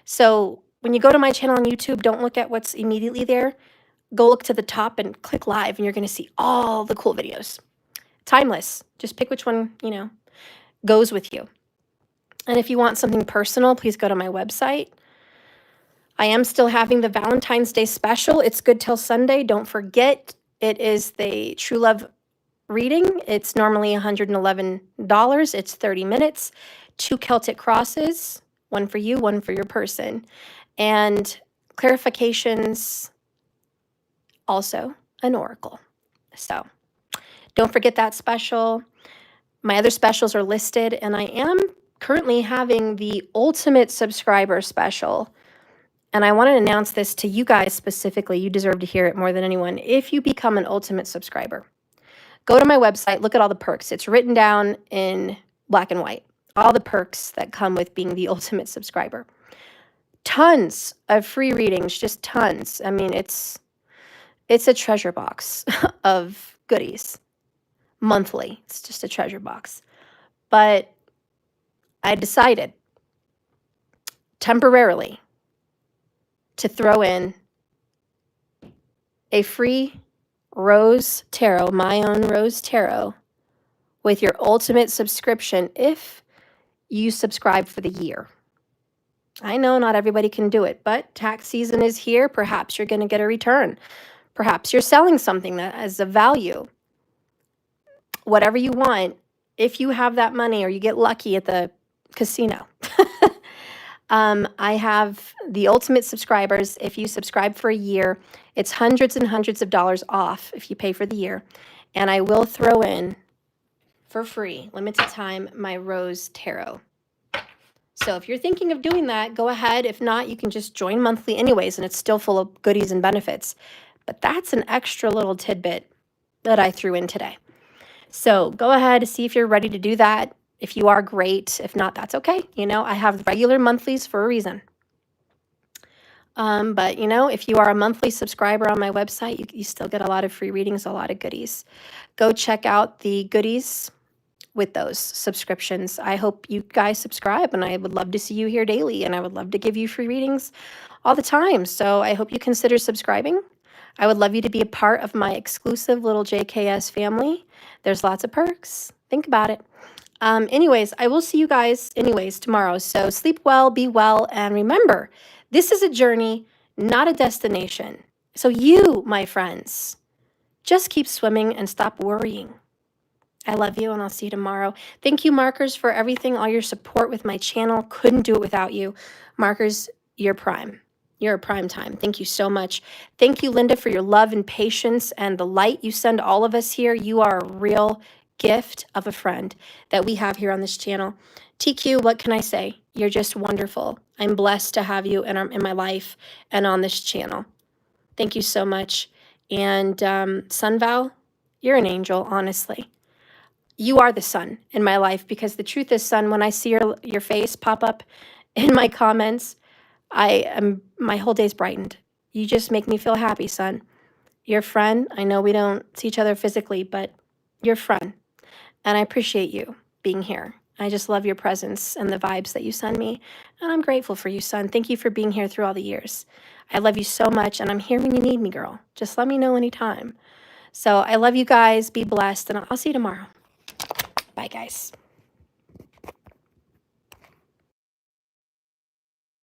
So when you go to my channel on YouTube, don't look at what's immediately there. Go look to the top and click live, and you're going to see all the cool videos. Timeless. Just pick which one, you know, goes with you. And if you want something personal, please go to my website. I am still having the Valentine's Day special. It's good till Sunday. Don't forget, it is the True Love reading. It's normally $111. It's 30 minutes. 2 Celtic crosses, one for you, one for your person. And clarifications, also an oracle. So don't forget that special. My other specials are listed, and I am currently having the Ultimate Subscriber special. And I want to announce this to you guys specifically. You deserve to hear it more than anyone. If you become an Ultimate Subscriber, go to my website, look at all the perks. It's written down in black and white. All the perks that come with being the Ultimate Subscriber. Tons of free readings, just tons. I mean, it's a treasure box of goodies. Monthly. It's just a treasure box. But I decided temporarily to throw in a free Rose Tarot, my own Rose Tarot, with your ultimate subscription if you subscribe for the year. I know not everybody can do it, but tax season is here. Perhaps you're going to get a return. Perhaps you're selling something that has a value. Whatever you want, if you have that money or you get lucky at the casino. I have the Ultimate Subscribers. If you subscribe for a year, it's hundreds and hundreds of dollars off if you pay for the year. And I will throw in, for free, limited time, my Rose Tarot. So if you're thinking of doing that, go ahead. If not, you can just join monthly anyways, and it's still full of goodies and benefits. But that's an extra little tidbit that I threw in today. So go ahead, see if you're ready to do that. If you are, great. If not, that's okay. You know, I have regular monthlies for a reason. But, you know, if you are a monthly subscriber on my website, you still get a lot of free readings, a lot of goodies. Go check out the goodies with those subscriptions. I hope you guys subscribe, and I would love to see you here daily, and I would love to give you free readings all the time. So I hope you consider subscribing. I would love you to be a part of my exclusive little JKS family. There's lots of perks. Think about it. Anyways, I will see you guys tomorrow. So sleep well, be well, and remember, this is a journey, not a destination. So you, my friends, just keep swimming and stop worrying. I love you, and I'll see you tomorrow. Thank you, Markers, for everything, all your support with my channel. Couldn't do it without you. Markers, you're prime. You're a prime time. Thank you so much. Thank you, Linda, for your love and patience and the light you send all of us here. You are a real gift of a friend that we have here on this channel. TQ, what can I say? You're just wonderful. I'm blessed to have you in my life and on this channel. Thank you so much. And Sunval, you're an angel, honestly. You are the sun in my life, because the truth is, Sun, when I see your face pop up in my comments, my whole day's brightened. You just make me feel happy, Sun. You're a friend. I know we don't see each other physically, but you're a friend. And I appreciate you being here. I just love your presence and the vibes that you send me. And I'm grateful for you, Sun. Thank you for being here through all the years. I love you so much, and I'm here when you need me, girl. Just let me know anytime. So I love you guys. Be blessed, and I'll see you tomorrow. Bye, guys.